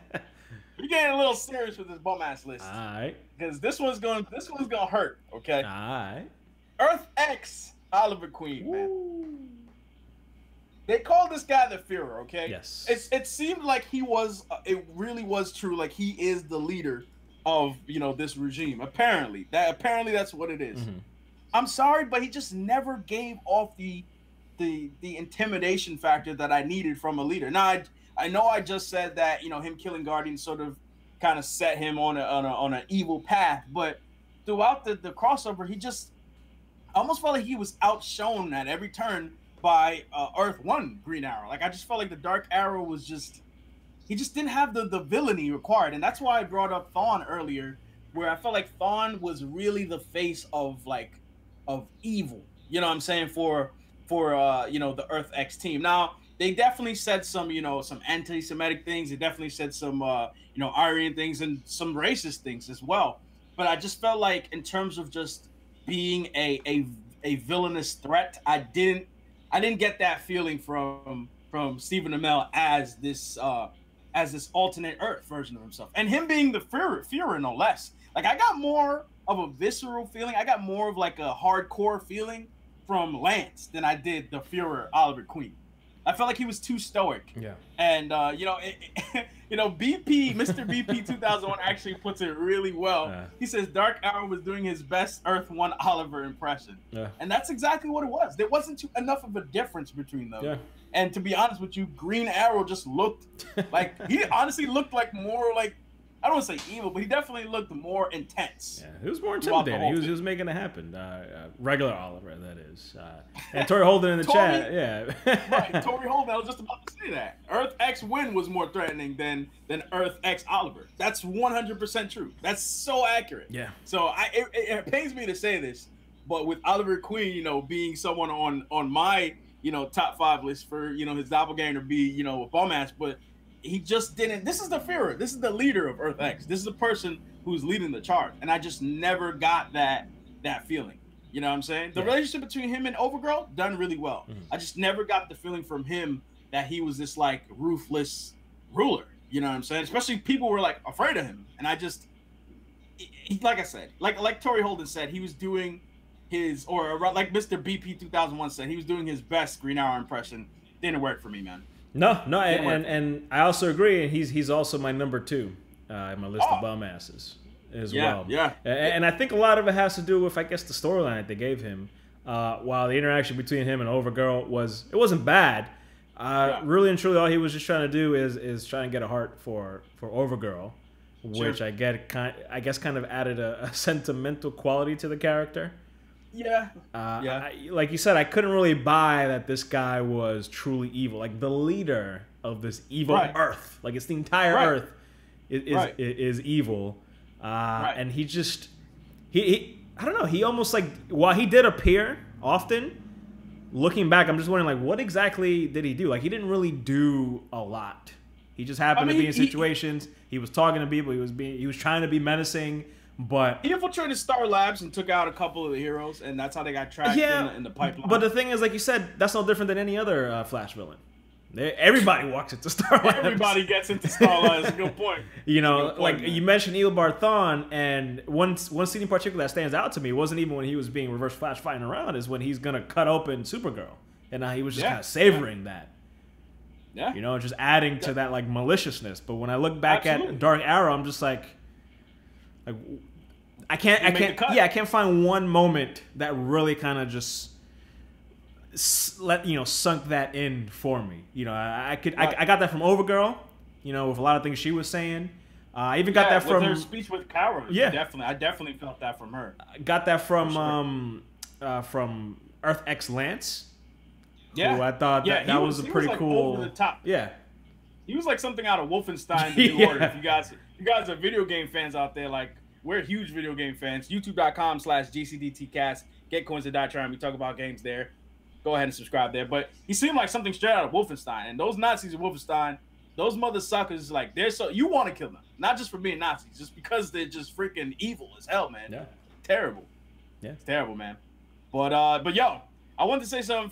B: We're getting a little serious with this bum ass list.
A: All right.
B: Because this one's gonna hurt. Okay.
A: All right.
B: Earth X Oliver Queen, man. They call this guy the Führer, okay?
A: Yes.
B: It seemed like he was. It really was true. Like he is the leader of this regime. Apparently that's what it is. Mm-hmm. I'm sorry, but he just never gave off the intimidation factor that I needed from a leader. Now I know I just said that him killing Guardian sort of kind of set him on an evil path, but throughout the crossover, I almost felt like he was outshone at every turn by Earth 1 Green Arrow. Like I just felt like the Dark Arrow was he just didn't have the villainy required, and that's why I brought up Thawne earlier, where I felt like Thawne was really the face of evil. You know what I'm saying, for the Earth X team. Now they definitely said some some anti-Semitic things. They definitely said some Aryan things and some racist things as well. But I just felt like in terms of just being a villainous threat, I didn't get that feeling from Stephen Amell as this alternate Earth version of himself, and him being the Führer no less. Like I got more of a visceral feeling. I got more of like a hardcore feeling from Lance than I did the Führer Oliver Queen. I felt like he was too stoic.
A: Yeah.
B: And BP, Mr. BP 2001 actually puts it really well. Yeah. He says Dark Arrow was doing his best Earth 1 Oliver impression. Yeah. And that's exactly what it was. There wasn't enough of a difference between them. Yeah. And to be honest with you, Green Arrow just looked like he honestly looked like more like, I don't want to say evil, but he definitely looked more intense.
A: Yeah, he was more intimidating. He was making it happen. Regular Oliver, that is. And Tori Holden in the chat, yeah.
B: Right, Tori Holden, I was just about to say that. Earth X Win was more threatening than Earth X Oliver. That's 100% true. That's so accurate. Yeah. So it pains me to say this, but with Oliver Queen, being someone on my, top 5 list for, his doppelganger to be, a bum ass, but he just didn't. This is the Führer. This is the leader of Earth X. This is the person who's leading the charge. And I just never got that feeling. You know what I'm saying? The relationship between him and Overgirl, done really well. Mm-hmm. I just never got the feeling from him that he was this like ruthless ruler. You know what I'm saying? Especially people were like afraid of him. And I just, like I said, like Tori Holden said, he was doing his, or like Mr. BP 2001 said, he was doing his best Green Arrow impression. Didn't work for me, man.
A: No, and I also agree. And he's also my number 2 in my list of bum asses as well. Yeah, and I think a lot of it has to do with, I guess, the storyline that they gave him. While the interaction between him and Overgirl wasn't bad. Really and truly, all he was just trying to do is trying to get a heart for Overgirl, which I guess kind of added a sentimental quality to the character.
B: Yeah.
A: Like you said, I couldn't really buy that this guy was truly evil, like the leader of this evil Earth. Like it's the entire Earth is evil, and he I don't know. He almost like, while he did appear often, looking back, I'm just wondering like what exactly did he do? Like he didn't really do a lot. He just happened to be in situations. He was talking to people. He was trying to be menacing. But
B: he infiltrated Star Labs and took out a couple of the heroes, and that's how they got tracked in the pipeline.
A: But the thing is, like you said, that's no different than any other Flash villain. Everybody walks into Starlight.
B: Everybody gets into Starlight. That's a good point.
A: You know, like you mentioned Eobard Thawne, and one scene in particular that stands out to me wasn't even when he was being Reverse Flash fighting around, is when he's gonna cut open Supergirl, and he was just kind of savoring that. Yeah. You know, just adding to that like maliciousness. But when I look back at Dark Arrow, I'm just like I can't find one moment that really kind of just sunk that in for me. You know, I got that from Overgirl, you know, with a lot of things she was saying. I even got that from
B: her speech with Carol. Yeah, I definitely felt that from her.
A: I got that from Earth X Lance. Yeah, who I thought that was a pretty cool.
B: Over the top.
A: Yeah,
B: he was like something out of Wolfenstein: The New Order. If you guys are video game fans out there, like we're huge video game fans. YouTube.com/GCDTcast. Get coins to die trying. We talk about games there. Go ahead and subscribe there. But he seemed like something straight out of Wolfenstein. And those Nazis in Wolfenstein, those mother suckers, like you want to kill them, not just for being Nazis, just because they're just freaking evil as hell, man. Yeah, terrible. Yeah, it's terrible, man. But yo, I wanted to say something.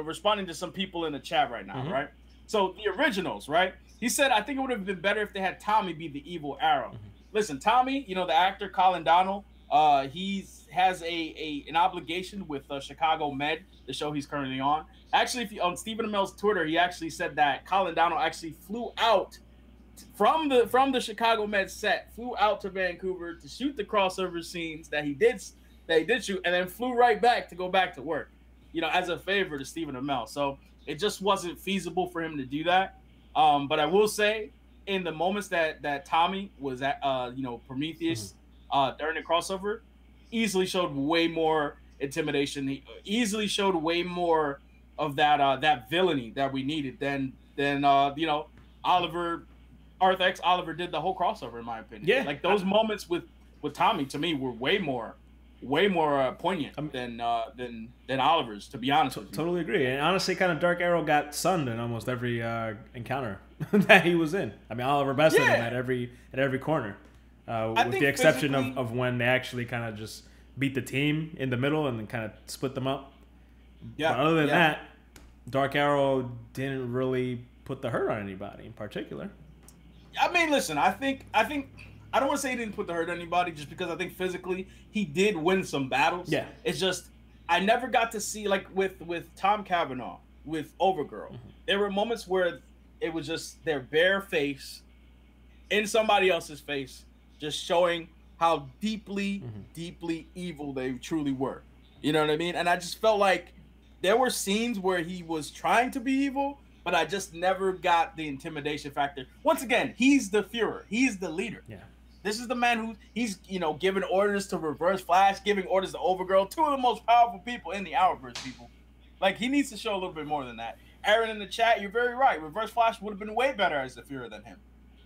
B: Responding to some people in the chat right now, right? So the originals, right? He said, I think it would have been better if they had Tommy be the evil Arrow. Listen, Tommy, you know, the actor Colin Donnell, he has an obligation with Chicago Med, the show he's currently on. Actually, on Stephen Amell's Twitter, he actually said that Colin Donnell actually flew out from the Chicago Med set, flew out to Vancouver to shoot the crossover scenes that he did shoot, and then flew right back to go back to work, you know, as a favor to Stephen Amell. So it just wasn't feasible for him to do that. But I will say, in the moments that Tommy was at, Prometheus during the crossover, easily showed way more intimidation. He easily showed way more of that villainy that we needed than Oliver, Earth X Oliver did the whole crossover, in my opinion. Yeah, like those moments with Tommy to me were way more poignant than Oliver's, to be honest with you.
A: Totally agree. And honestly, kind of Dark Arrow got sunned in almost every encounter that he was in. I mean, Oliver bested him at every corner, with the exception of when they actually kind of just beat the team in the middle and then kind of split them up. Yeah. But other than that, Dark Arrow didn't really put the hurt on anybody in particular.
B: I mean, listen, I think I don't want to say he didn't put the hurt on anybody, just because I think physically he did win some battles. Yeah. It's just I never got to see, like with Tom Cavanaugh, with Overgirl. There were moments where it was just their bare face in somebody else's face, just showing how deeply evil they truly were. You know what I mean? And I just felt like there were scenes where he was trying to be evil, but I just never got the intimidation factor. Once again, he's the Führer. He's the leader. Yeah. This is the man who he's, giving orders to Reverse Flash, giving orders to Overgirl, two of the most powerful people in the Arrowverse, people. Like, he needs to show a little bit more than that. Aaron in the chat, you're very right. Reverse Flash would have been way better as the Führer than him.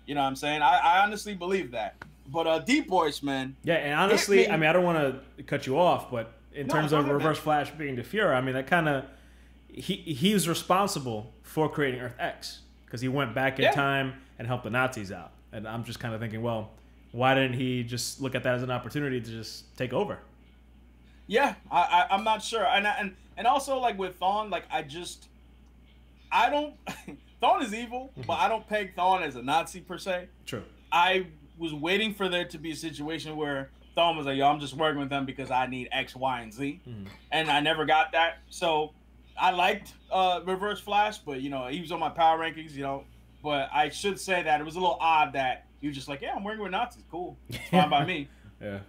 B: You know what I'm saying? I honestly believe that. But DeepBoyce, man.
A: Yeah, and honestly, I mean, I don't want to cut you off, but in terms of Reverse Flash being the Führer, I mean, that kind of he was responsible for creating Earth X, because he went back in time and helped the Nazis out. And I'm just kind of thinking, well, why didn't he just look at that as an opportunity to just take over?
B: Yeah, I'm not sure. And also, like, with Thawne, like, I don't Thawne is evil, but I don't peg Thawne as a Nazi per se.
A: True. I
B: was waiting for there to be a situation where Thawne was like, yo, I'm just working with them because I need X, Y, and Z. And I never got that. So I liked Reverse Flash, but, he was on my power rankings, But I should say that it was a little odd that he was just like, yeah, I'm working with Nazis. Cool. It's fine by me. Yeah.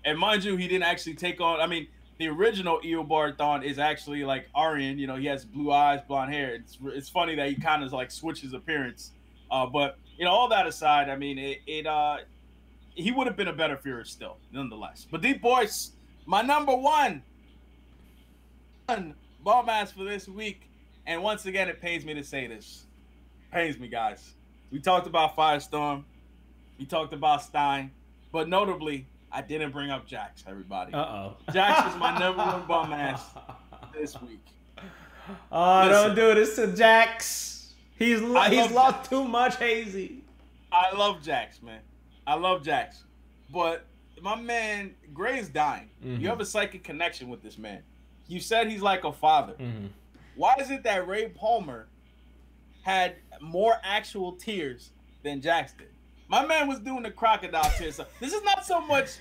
B: And mind you, he didn't actually take on, I mean, the original Eobard Thawne is actually like Aryan. He has blue eyes, blonde hair. It's funny that he kind of like switches appearance. But all that aside, I mean, he would have been a better Führer still, nonetheless. But DeepBoyce, my number one bomb ass for this week. And once again, it pains me to say this. Pains me, guys. We talked about Firestorm. We talked about Stein. But notably, I didn't bring up Jax, everybody. Jax is my number one bum ass this week.
A: Oh, listen, don't do this to Jax. He's lost too much, Hazy.
B: I love Jax, man. I love Jax. But my man, Gray is dying. You have a psychic connection with this man. You said he's like a father. why is it that Ray Palmer had more actual tears than Jax did? My man was doing the crocodile tears. So this is not so much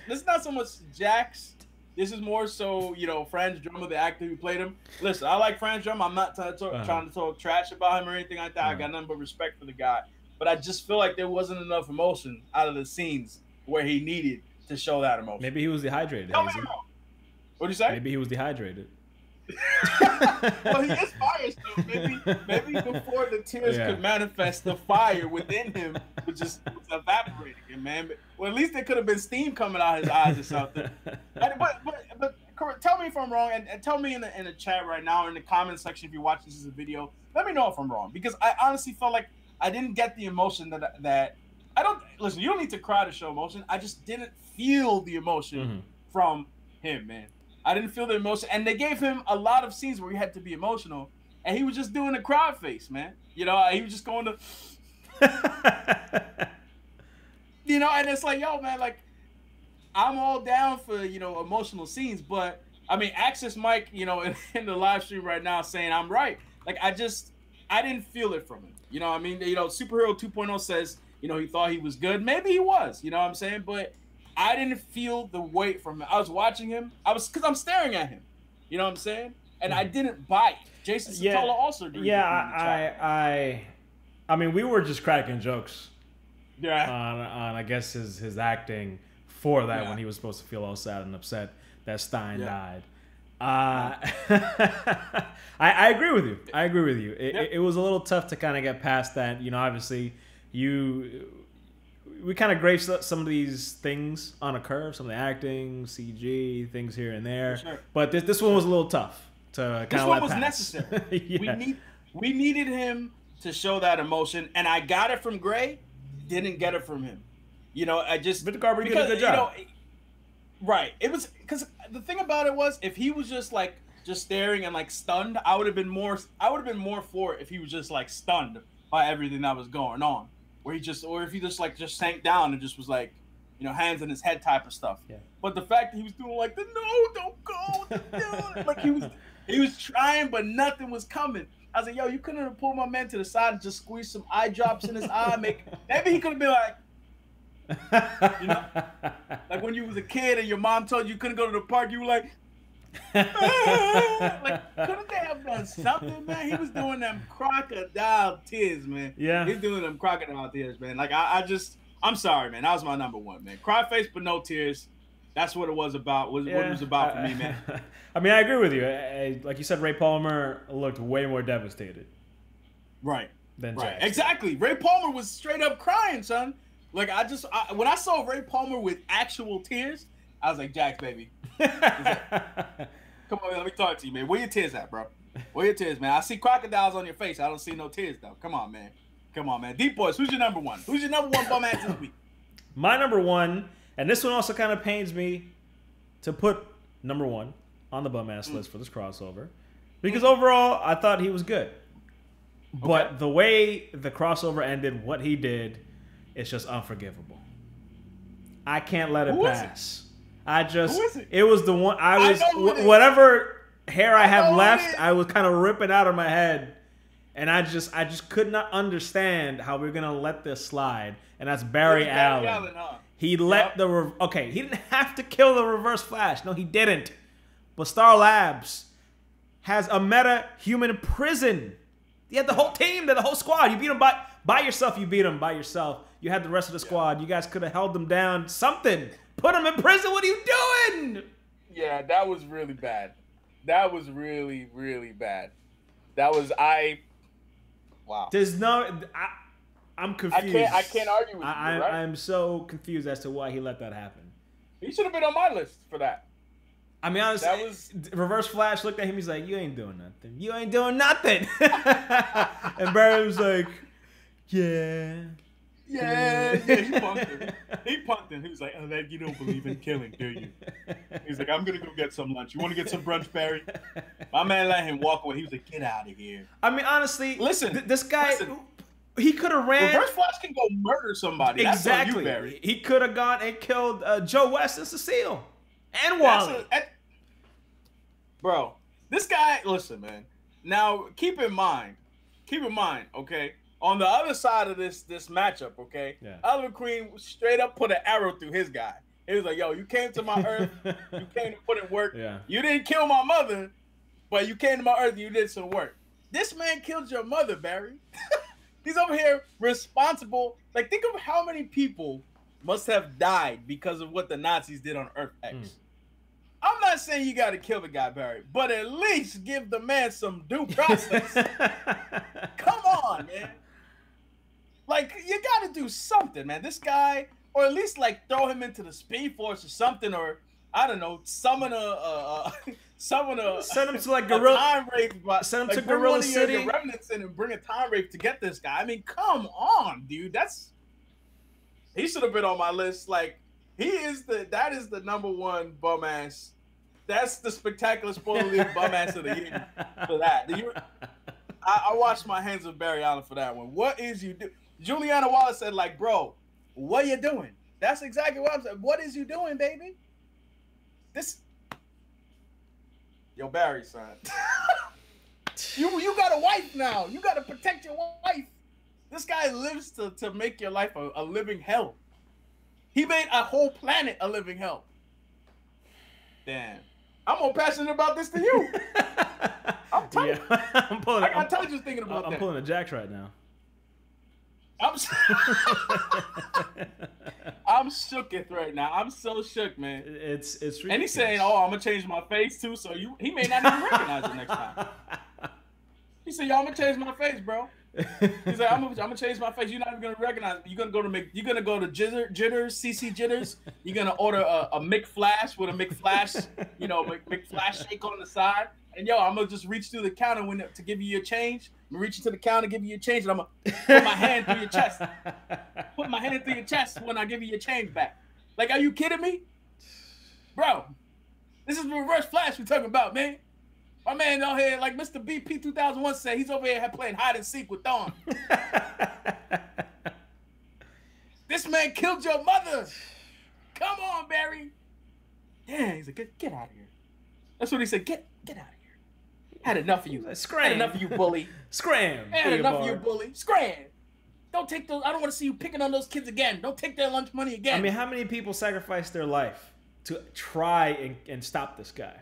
B: Jax. This is more so, you know, Franz Drummer, the actor who played him. Listen, I like Franz Drummer. I'm not trying to talk trash about him or anything like that. I got nothing but respect for the guy. But I just feel like there wasn't enough emotion out of the scenes where he needed to show that emotion.
A: Maybe he was dehydrated.
B: What'd you say?
A: Maybe he was dehydrated.
B: Well, he is fire still. Maybe before the tears could manifest, the fire within him was evaporating, man. Well, at least there could have been steam coming out his eyes or something. But tell me if I'm wrong, and tell me in the chat right now or in the comment section if you're watching this as a video. Let me know if I'm wrong, because I honestly felt like I didn't get the emotion that I don't listen. You don't need to cry to show emotion. I just didn't feel the emotion from him, man. I didn't feel the emotion, and they gave him a lot of scenes where he had to be emotional, and he was just doing the cry face, man. You know, he was just going to, you know, and it's like, yo, man, like, I'm all down for, you know, emotional scenes, but I mean, Access Mike, you know, in the live stream right now saying I'm right. Like, I didn't feel it from him. You know what I mean? You know, Superhero 2.0 says, you know, he thought he was good. Maybe he was, you know what I'm saying? But I didn't feel the weight from him. I was watching him. Because I'm staring at him. You know what I'm saying? And I didn't bite. Jason Satola also did.
A: Yeah, I mean, we were just cracking jokes.
B: Yeah.
A: On I guess his acting for that when he was supposed to feel all sad and upset that Stein died. I agree with you. It was a little tough to kind of get past that. You know, obviously, we kind of grade some of these things on a curve, some of the acting, CG, things here and there. Sure. But this one was a little tough to kind of let pass. This one was
B: necessary. We needed him to show that emotion, and I got it from Gray, didn't get it from him. You know,
A: Victor Garber did a good job.
B: You know, right. It was because the thing about it was, if he was just staring and like stunned, I would have been more for it if he was just like stunned by everything that was going on. Or if he just sank down and just was like, you know, hands in his head type of stuff. Yeah. But the fact that he was doing like no, don't go, like he was trying, but nothing was coming. I was like, yo, you couldn't have pulled my man to the side and just squeezed some eye drops in his eye. Maybe he could have been like, you know, like when you was a kid and your mom told you couldn't go to the park, you were like, like, couldn't they have done something, man? He was doing them crocodile tears, man.
A: Yeah.
B: He's doing them crocodile tears, man. Like, I'm sorry, man. That was my number one, man. Cry face, but no tears. That's what it was about. What it was about for me, man.
A: I mean, I agree with you. Like you said, Ray Palmer looked way more devastated.
B: Right.
A: Than Jax.
B: Exactly. Ray Palmer was straight up crying, son. Like, when I saw Ray Palmer with actual tears, I was like, Jax, baby. Come on, man, let me talk to you, man. Where your tears at, bro? Where your tears, man? I see crocodiles on your face. I don't see no tears, though. Come on, man. DeepBoyce, who's your number one? Who's your number one bum ass this week?
A: My number one, and this one also kind of pains me to put number one on the bum ass list for this crossover, because overall I thought he was good, but the way the crossover ended, what he did, it's just unforgivable. I can't let it pass. It was the one whatever hair I have left, I was kind of ripping out of my head, and I just could not understand how we're gonna let this slide. And that's Barry Allen. He let he didn't have to kill the Reverse Flash. No, he didn't. But Star Labs has a meta-human prison. You had the whole team, the whole squad. You beat them by yourself. You beat them by yourself. You had the rest of the squad. You guys could have held them down. Something. Put them in prison. What are you doing?
B: Yeah, that was really bad. That was really, really bad. Wow.
A: There's no... I'm confused.
B: I can't argue with you, right?
A: I'm so confused as to why he let that happen.
B: He should have been on my list for that.
A: I mean, honestly, Reverse Flash looked at him. He's like, "You ain't doing nothing. You ain't doing nothing." And Barry was like, "Yeah."
B: He punked him. He was like, "Oh, that you don't believe in killing, do you?" He's like, "I'm gonna go get some lunch. You want to get some brunch, Barry?" My man let him walk away. He was like, "Get out of here."
A: I mean, honestly,
B: listen,
A: this guy. He could have ran.
B: Reverse Flash can go murder somebody.
A: Exactly.
B: That's on you, Barry.
A: He could have gone and killed Joe West and Cecile and Wally.
B: Bro, this guy. Listen, man. Now, keep in mind, okay, on the other side of this matchup, okay, Oliver Queen straight up put an arrow through his guy. He was like, yo, you came to my Earth, you came to put in work. Yeah. You didn't kill my mother, but you came to my Earth and you did some work. This man killed your mother, Barry. He's over here responsible. Like, think of how many people must have died because of what the Nazis did on Earth X. I'm not saying you got to kill the guy, Barry, but at least give the man some due process. Come on, man. Like, you got to do something, man. This guy, or at least, like, throw him into the Speed Force or something, or, I don't know, summon send him to, like, Gorilla time rape. Send him like, to Gorilla City. Your remnants in and bring a time rape to get this guy. I mean, come on, dude. He should have been on my list. Like, that is the number one bum ass. That's the Spectacular Spoiler League bum ass of the year for that. I washed my hands with Barry Allen for that one. What is you do? Juliana Wallace said, like, bro, what are you doing? That's exactly what I'm saying. What is you doing, baby? Yo, Barry, son. you got a wife now. You got to protect your wife. This guy lives to make your life a living hell. He made a whole planet a living hell. Damn. I'm more passionate about this than you. I'm telling you. I told you thinking about that.
A: I'm pulling a Jax right now.
B: I'm shooketh right now. I'm so shook, man.
A: It's ridiculous.
B: And he's saying, "Oh, I'm gonna change my face too." So he may not even recognize it next time. He said, "Yo, I'm gonna change my face, bro." He's like, I'm gonna change my face. You're not even gonna recognize me. You're gonna go to Jitters, CC Jitters. You're gonna order a McFlash with a McFlash, McFlash shake on the side. And yo, I'm gonna just reach through the counter to give you your change. I'm gonna reach into the counter, give you your change, and I'm gonna put my hand through your chest. Put my hand through your chest when I give you your change back. Like, are you kidding me, bro? This is the Reverse Flash we're talking about, man. My man out here, like Mr. BP 2001 said, he's over here playing hide and seek with Dawn. This man killed your mother. Come on, Barry. Yeah, he's like, get out of here. That's what he said. Get out of here. Had enough of you.
A: Scram.
B: Had enough of you, bully.
A: Scram.
B: Had enough of you, bully. Scram. Don't take those. I don't want to see you picking on those kids again. Don't take their lunch money again.
A: I mean, how many people sacrificed their life to try and stop this guy?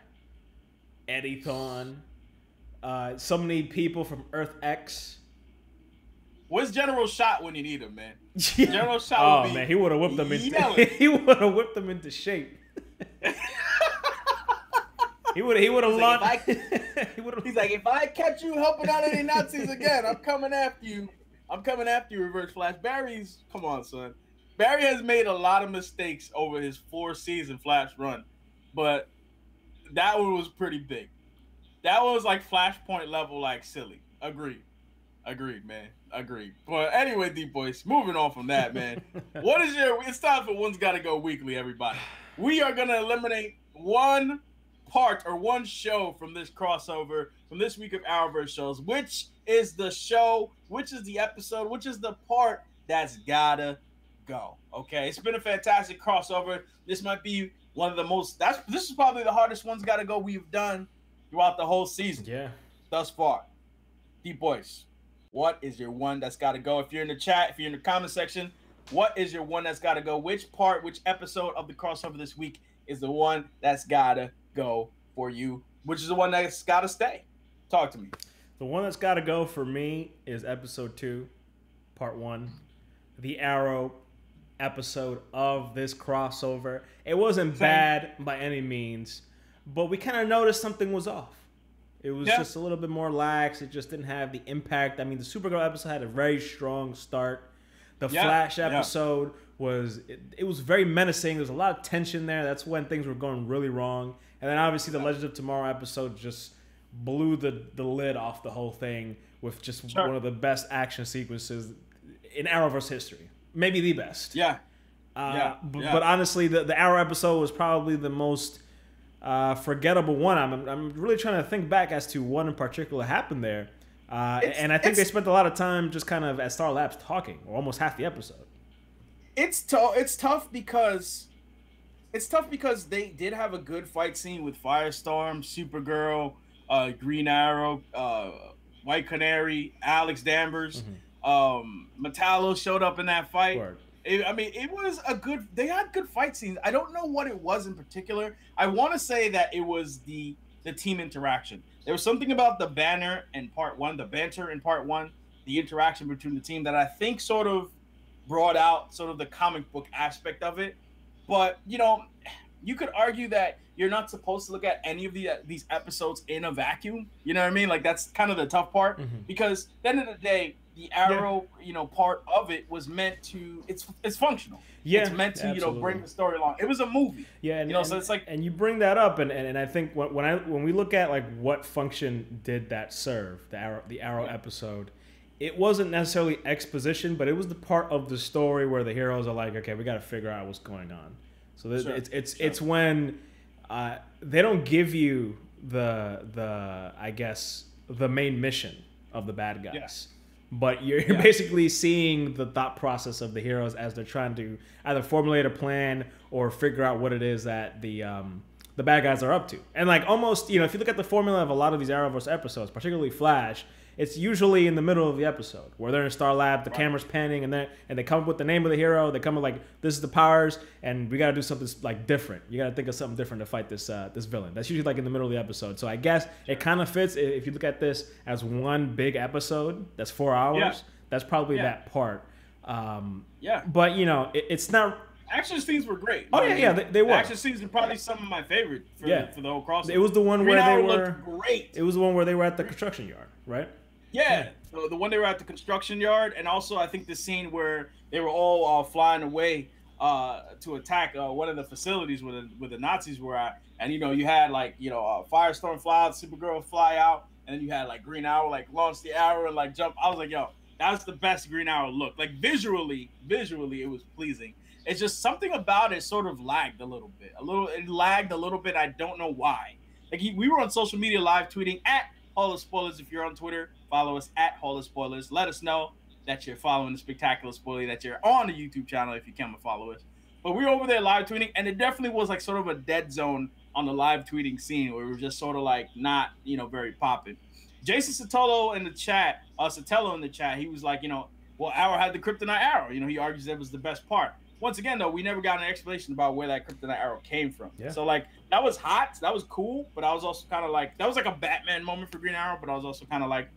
A: Eddie Thawne, so many people from Earth X.
B: Where's General Shot when you need him, man? General Shot.
A: Oh man, he would have whipped them into shape. he would have launched.
B: He's like, if I catch you helping out any Nazis again, I'm coming after you. I'm coming after you, Reverse Flash. Come on, son. Barry has made a lot of mistakes over his 4-season Flash run, but that one was pretty big. That was like Flashpoint level, like silly. Agreed, man. Agreed. But anyway, DeepBoyce, moving on from that, man. It's time for One's Gotta Go Weekly, everybody. We are going to eliminate one part or one show from this crossover, from this week of Arrowverse shows, which is the show, which is the episode, which is the part that's gotta go. Okay, it's been a fantastic crossover. This might be one of the most, this is probably the hardest One's Gotta Go we've done throughout the whole season.
A: Yeah.
B: Thus far. DeepBoyce, what is your one that's gotta go? If you're in the chat, if you're in the comment section, what is your one that's gotta go? Which episode of the crossover this week is the one that's gotta go for you? Which is the one that's gotta stay? Talk to me.
A: The one that's gotta go for me is episode 2, part 1. The Arrow episode of this crossover. It wasn't bad by any means, but we kind of noticed something was off. It was just a little bit more lax. It just didn't have the impact. I mean, the Supergirl episode had a very strong start. The Flash episode was very menacing. There was a lot of tension there. That's when things were going really wrong. And then obviously the Legends of Tomorrow episode just blew the lid off the whole thing with just one of the best action sequences in Arrowverse history. Maybe the best. But honestly, the Arrow episode was probably the most forgettable one. I'm really trying to think back as to what in particular happened there. And I think they spent a lot of time just kind of at Star Labs talking, or almost half the episode.
B: It's tough because they did have a good fight scene with Firestorm, Supergirl. Green Arrow, White Canary, Alex Danvers. Metallo showed up in that fight. It was a good. They had good fight scenes. I don't know what it was in particular. I want to say that it was the team interaction. There was something about the banter in part one, the interaction between the team that I think sort of brought out sort of the comic book aspect of it. But you could argue that you're not supposed to look at any of these episodes in a vacuum. You know what I mean? Like, that's kind of the tough part, because at the end of the day, the Arrow, part of it was meant to. It's functional. Yeah, it's meant to bring the story along. It was a movie. Yeah, so it's like,
A: and you bring that up, and I think when we look at like what function did that serve, the Arrow episode, it wasn't necessarily exposition, but it was the part of the story where the heroes are like, okay, we got to figure out what's going on. So it's when they don't give you the I guess the main mission of the bad guys. Yeah. But you're basically seeing the thought process of the heroes as they're trying to either formulate a plan or figure out what it is that the bad guys are up to. And like almost, if you look at the formula of a lot of these Arrowverse episodes, particularly Flash, it's usually in the middle of the episode where they're in Star Lab, the camera's panning, and they come up with the name of the hero. They come up like, this is the powers, and we got to do something like different. You got to think of something different to fight this villain. That's usually like in the middle of the episode. So I guess it kind of fits if you look at this as one big episode. That's 4 hours. Yeah. That's probably that part. But it's not.
B: Action scenes were great.
A: Oh yeah, they were.
B: Action scenes were probably some of my favorite for the whole crossover.
A: It was the one where they were
B: great.
A: It was the one where they were at the construction yard, right?
B: Yeah. So the one they were at the construction yard, and also I think the scene where they were all flying away to attack one of the facilities where the Nazis were at, and you had like Firestorm fly out, Supergirl fly out, and then you had like Green Arrow like launch the arrow and like jump. I was like, yo, that's the best Green Arrow look. Like visually, it was pleasing. It's just something about it sort of lagged a little bit. It lagged a little bit. I don't know why. Like we were on social media live tweeting at Hall of Spoilers. If you're on Twitter, follow us at Hall of Spoilers. Let us know that you're following the Spectacular Spoiler, that you're on the YouTube channel if you can follow us. But we were over there live tweeting, and it definitely was like sort of a dead zone on the live tweeting scene where we were just sort of like not, very popping. Jason Sotelo in the chat, he was like, well, Arrow had the kryptonite arrow. He argues that was the best part. Once again, though, we never got an explanation about where that kryptonite arrow came from. Yeah. So, like, that was hot. That was cool. But I was also kind of like, that was like a Batman moment for Green Arrow. But I was also kind of like,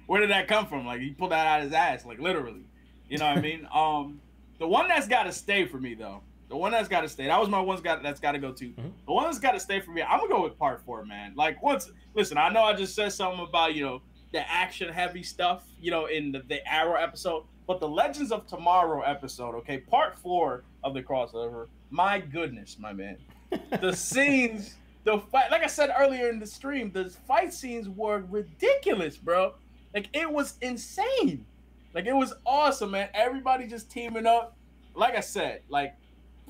B: where did that come from? Like, he pulled that out of his ass, like, literally. You know what I mean? The one that's got to stay for me, though. The one that's got to stay. That was my one that's got to go to. Mm-hmm. The one that's got to stay for me, I'm going to go with part 4, man. Like, listen, I know I just said something about, the action-heavy stuff, in the Arrow episode. But the Legends of Tomorrow episode, okay, part 4 of the crossover, my goodness, my man. The scenes, the fight, like I said earlier in the stream, the fight scenes were ridiculous, bro. Like, it was insane. Like, it was awesome, man. Everybody just teaming up. Like I said, like,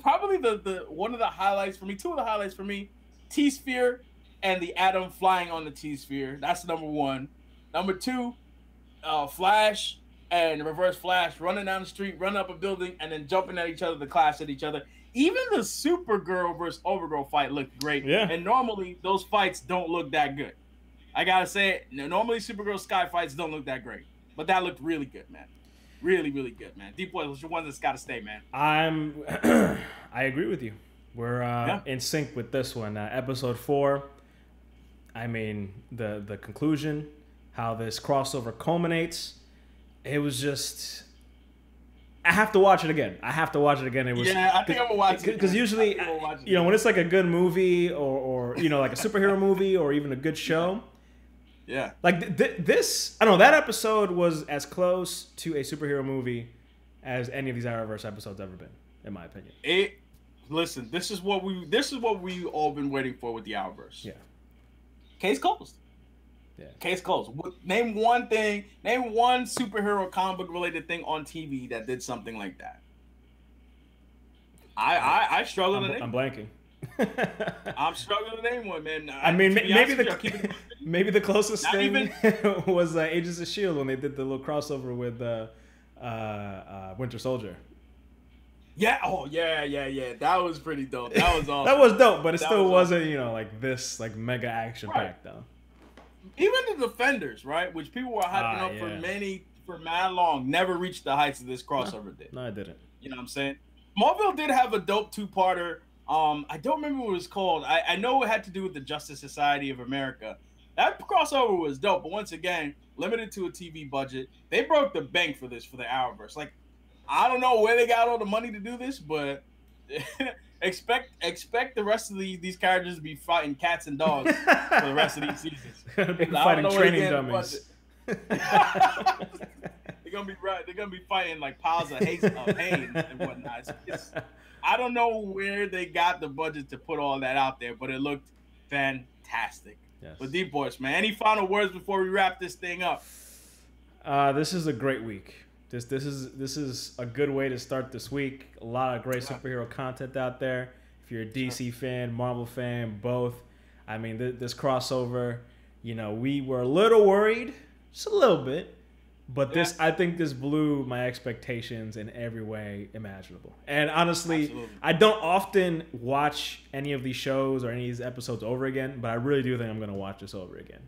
B: probably the one of the highlights for me, two of the highlights for me, T-Sphere and the Atom flying on the T-Sphere. That's number 1. Number 2, Flash and Reverse Flash running down the street, running up a building, and then jumping at each other to clash at each other. Even the Supergirl versus Overgirl fight looked great. Yeah. And normally, those fights don't look that good. I gotta say it. Normally, Supergirl Sky fights don't look that great. But that looked really good, man. Really, really good, man. DeepBoyce was your one that's got to stay, man.
A: I agree with you. We're in sync with this one. Episode 4, I mean, the conclusion, how this crossover culminates. It was just, I have to watch it again. It was,
B: I think I'm gonna watch it
A: because usually, when it's like a good movie or like a superhero movie or even a good show.
B: Yeah.
A: Like this, I don't know. That episode was as close to a superhero movie as any of these Arrowverse episodes ever been, in my opinion.
B: Listen, this is what we all been waiting for with the Arrowverse.
A: Yeah.
B: Case closed.
A: Yeah.
B: Case closed. Name one superhero comic book related thing on TV that did something like that. I struggle to name.
A: I'm blanking.
B: I'm struggling to name one, man.
A: I mean, maybe the closest thing was Agents of S.H.I.E.L.D. when they did the little crossover with Winter Soldier.
B: Yeah. Oh, yeah. That was pretty dope. That was awesome.
A: That was dope, but it
B: That
A: still
B: was
A: wasn't, like this, like mega action packed though.
B: Even the Defenders, right, which people were hyping up for mad long, never reached the heights of this crossover did.
A: No, I didn't.
B: You know what I'm saying? Smallville did have a dope two-parter. I don't remember what it was called. I know it had to do with the Justice Society of America. That crossover was dope, but once again, limited to a TV budget. They broke the bank for this, for the Arrowverse. Like, I don't know where they got all the money to do this, but expect the rest of these characters to be fighting cats and dogs for the rest of these seasons.
A: Fighting training dummies.
B: They're gonna be fighting like piles of hay and whatnot. I don't know where they got the budget to put all that out there, but it looked fantastic.
A: Yes.
B: But DeepBoyce, man, any final words before we wrap this thing up?
A: This is a great week. This is a good way to start this week. A lot of great superhero content out there. If you're a DC fan, Marvel fan, both. I mean, this crossover, we were a little worried, just a little bit. But I think this blew my expectations in every way imaginable. And honestly, I don't often watch any of these shows or any of these episodes over again, but I really do think I'm going to watch this over again.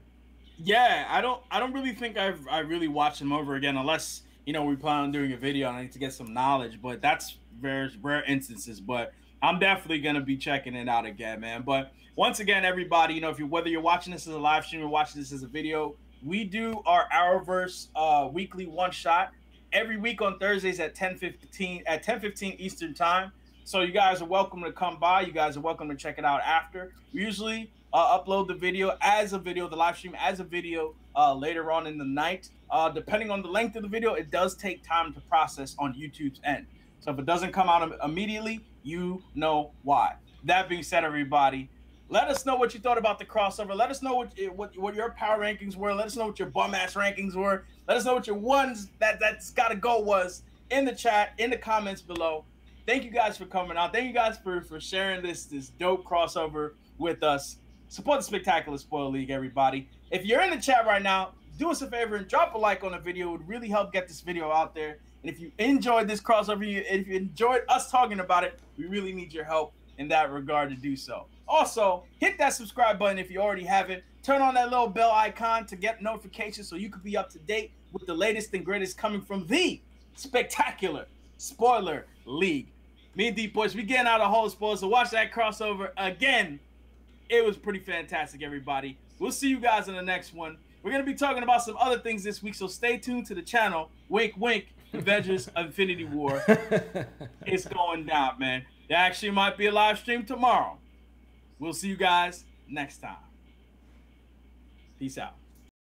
B: Yeah, I don't really think I really watched them over again unless, we plan on doing a video and I need to get some knowledge, but that's very rare instances. But I'm definitely going to be checking it out again, man. But once again, everybody, whether you're watching this as a live stream or watching this as a video, we do our Arrowverse Weekly One Shot every week on Thursdays at 10:15 Eastern Time. So you guys are welcome to come by. You guys are welcome to check it out after. We usually upload the video as a video, the live stream as a video later on in the night. Depending on the length of the video, it does take time to process on YouTube's end. So if it doesn't come out immediately, you know why. That being said, everybody, let us know what you thought about the crossover. Let us know what your power rankings were. Let us know what your bum-ass rankings were. Let us know what your ones that's got to go was in the chat, in the comments below. Thank you guys for coming out. Thank you guys for sharing this dope crossover with us. Support the Spectacular Spoiler League, everybody. If you're in the chat right now, do us a favor and drop a like on the video. It would really help get this video out there. And if you enjoyed this crossover, if you enjoyed us talking about it, we really need your help in that regard to do so. Also, hit that subscribe button if you already haven't. Turn on that little bell icon to get notifications so you can be up to date with the latest and greatest coming from the Spectacular Spoiler League. Me and DeepBoyce, we getting out of whole spoilers, so watch that crossover again. It was pretty fantastic, everybody. We'll see you guys in the next one. We're going to be talking about some other things this week, so stay tuned to the channel. Wink, wink. Avengers Infinity War is going down, man. There actually might be a live stream tomorrow. We'll see you guys next time. Peace out.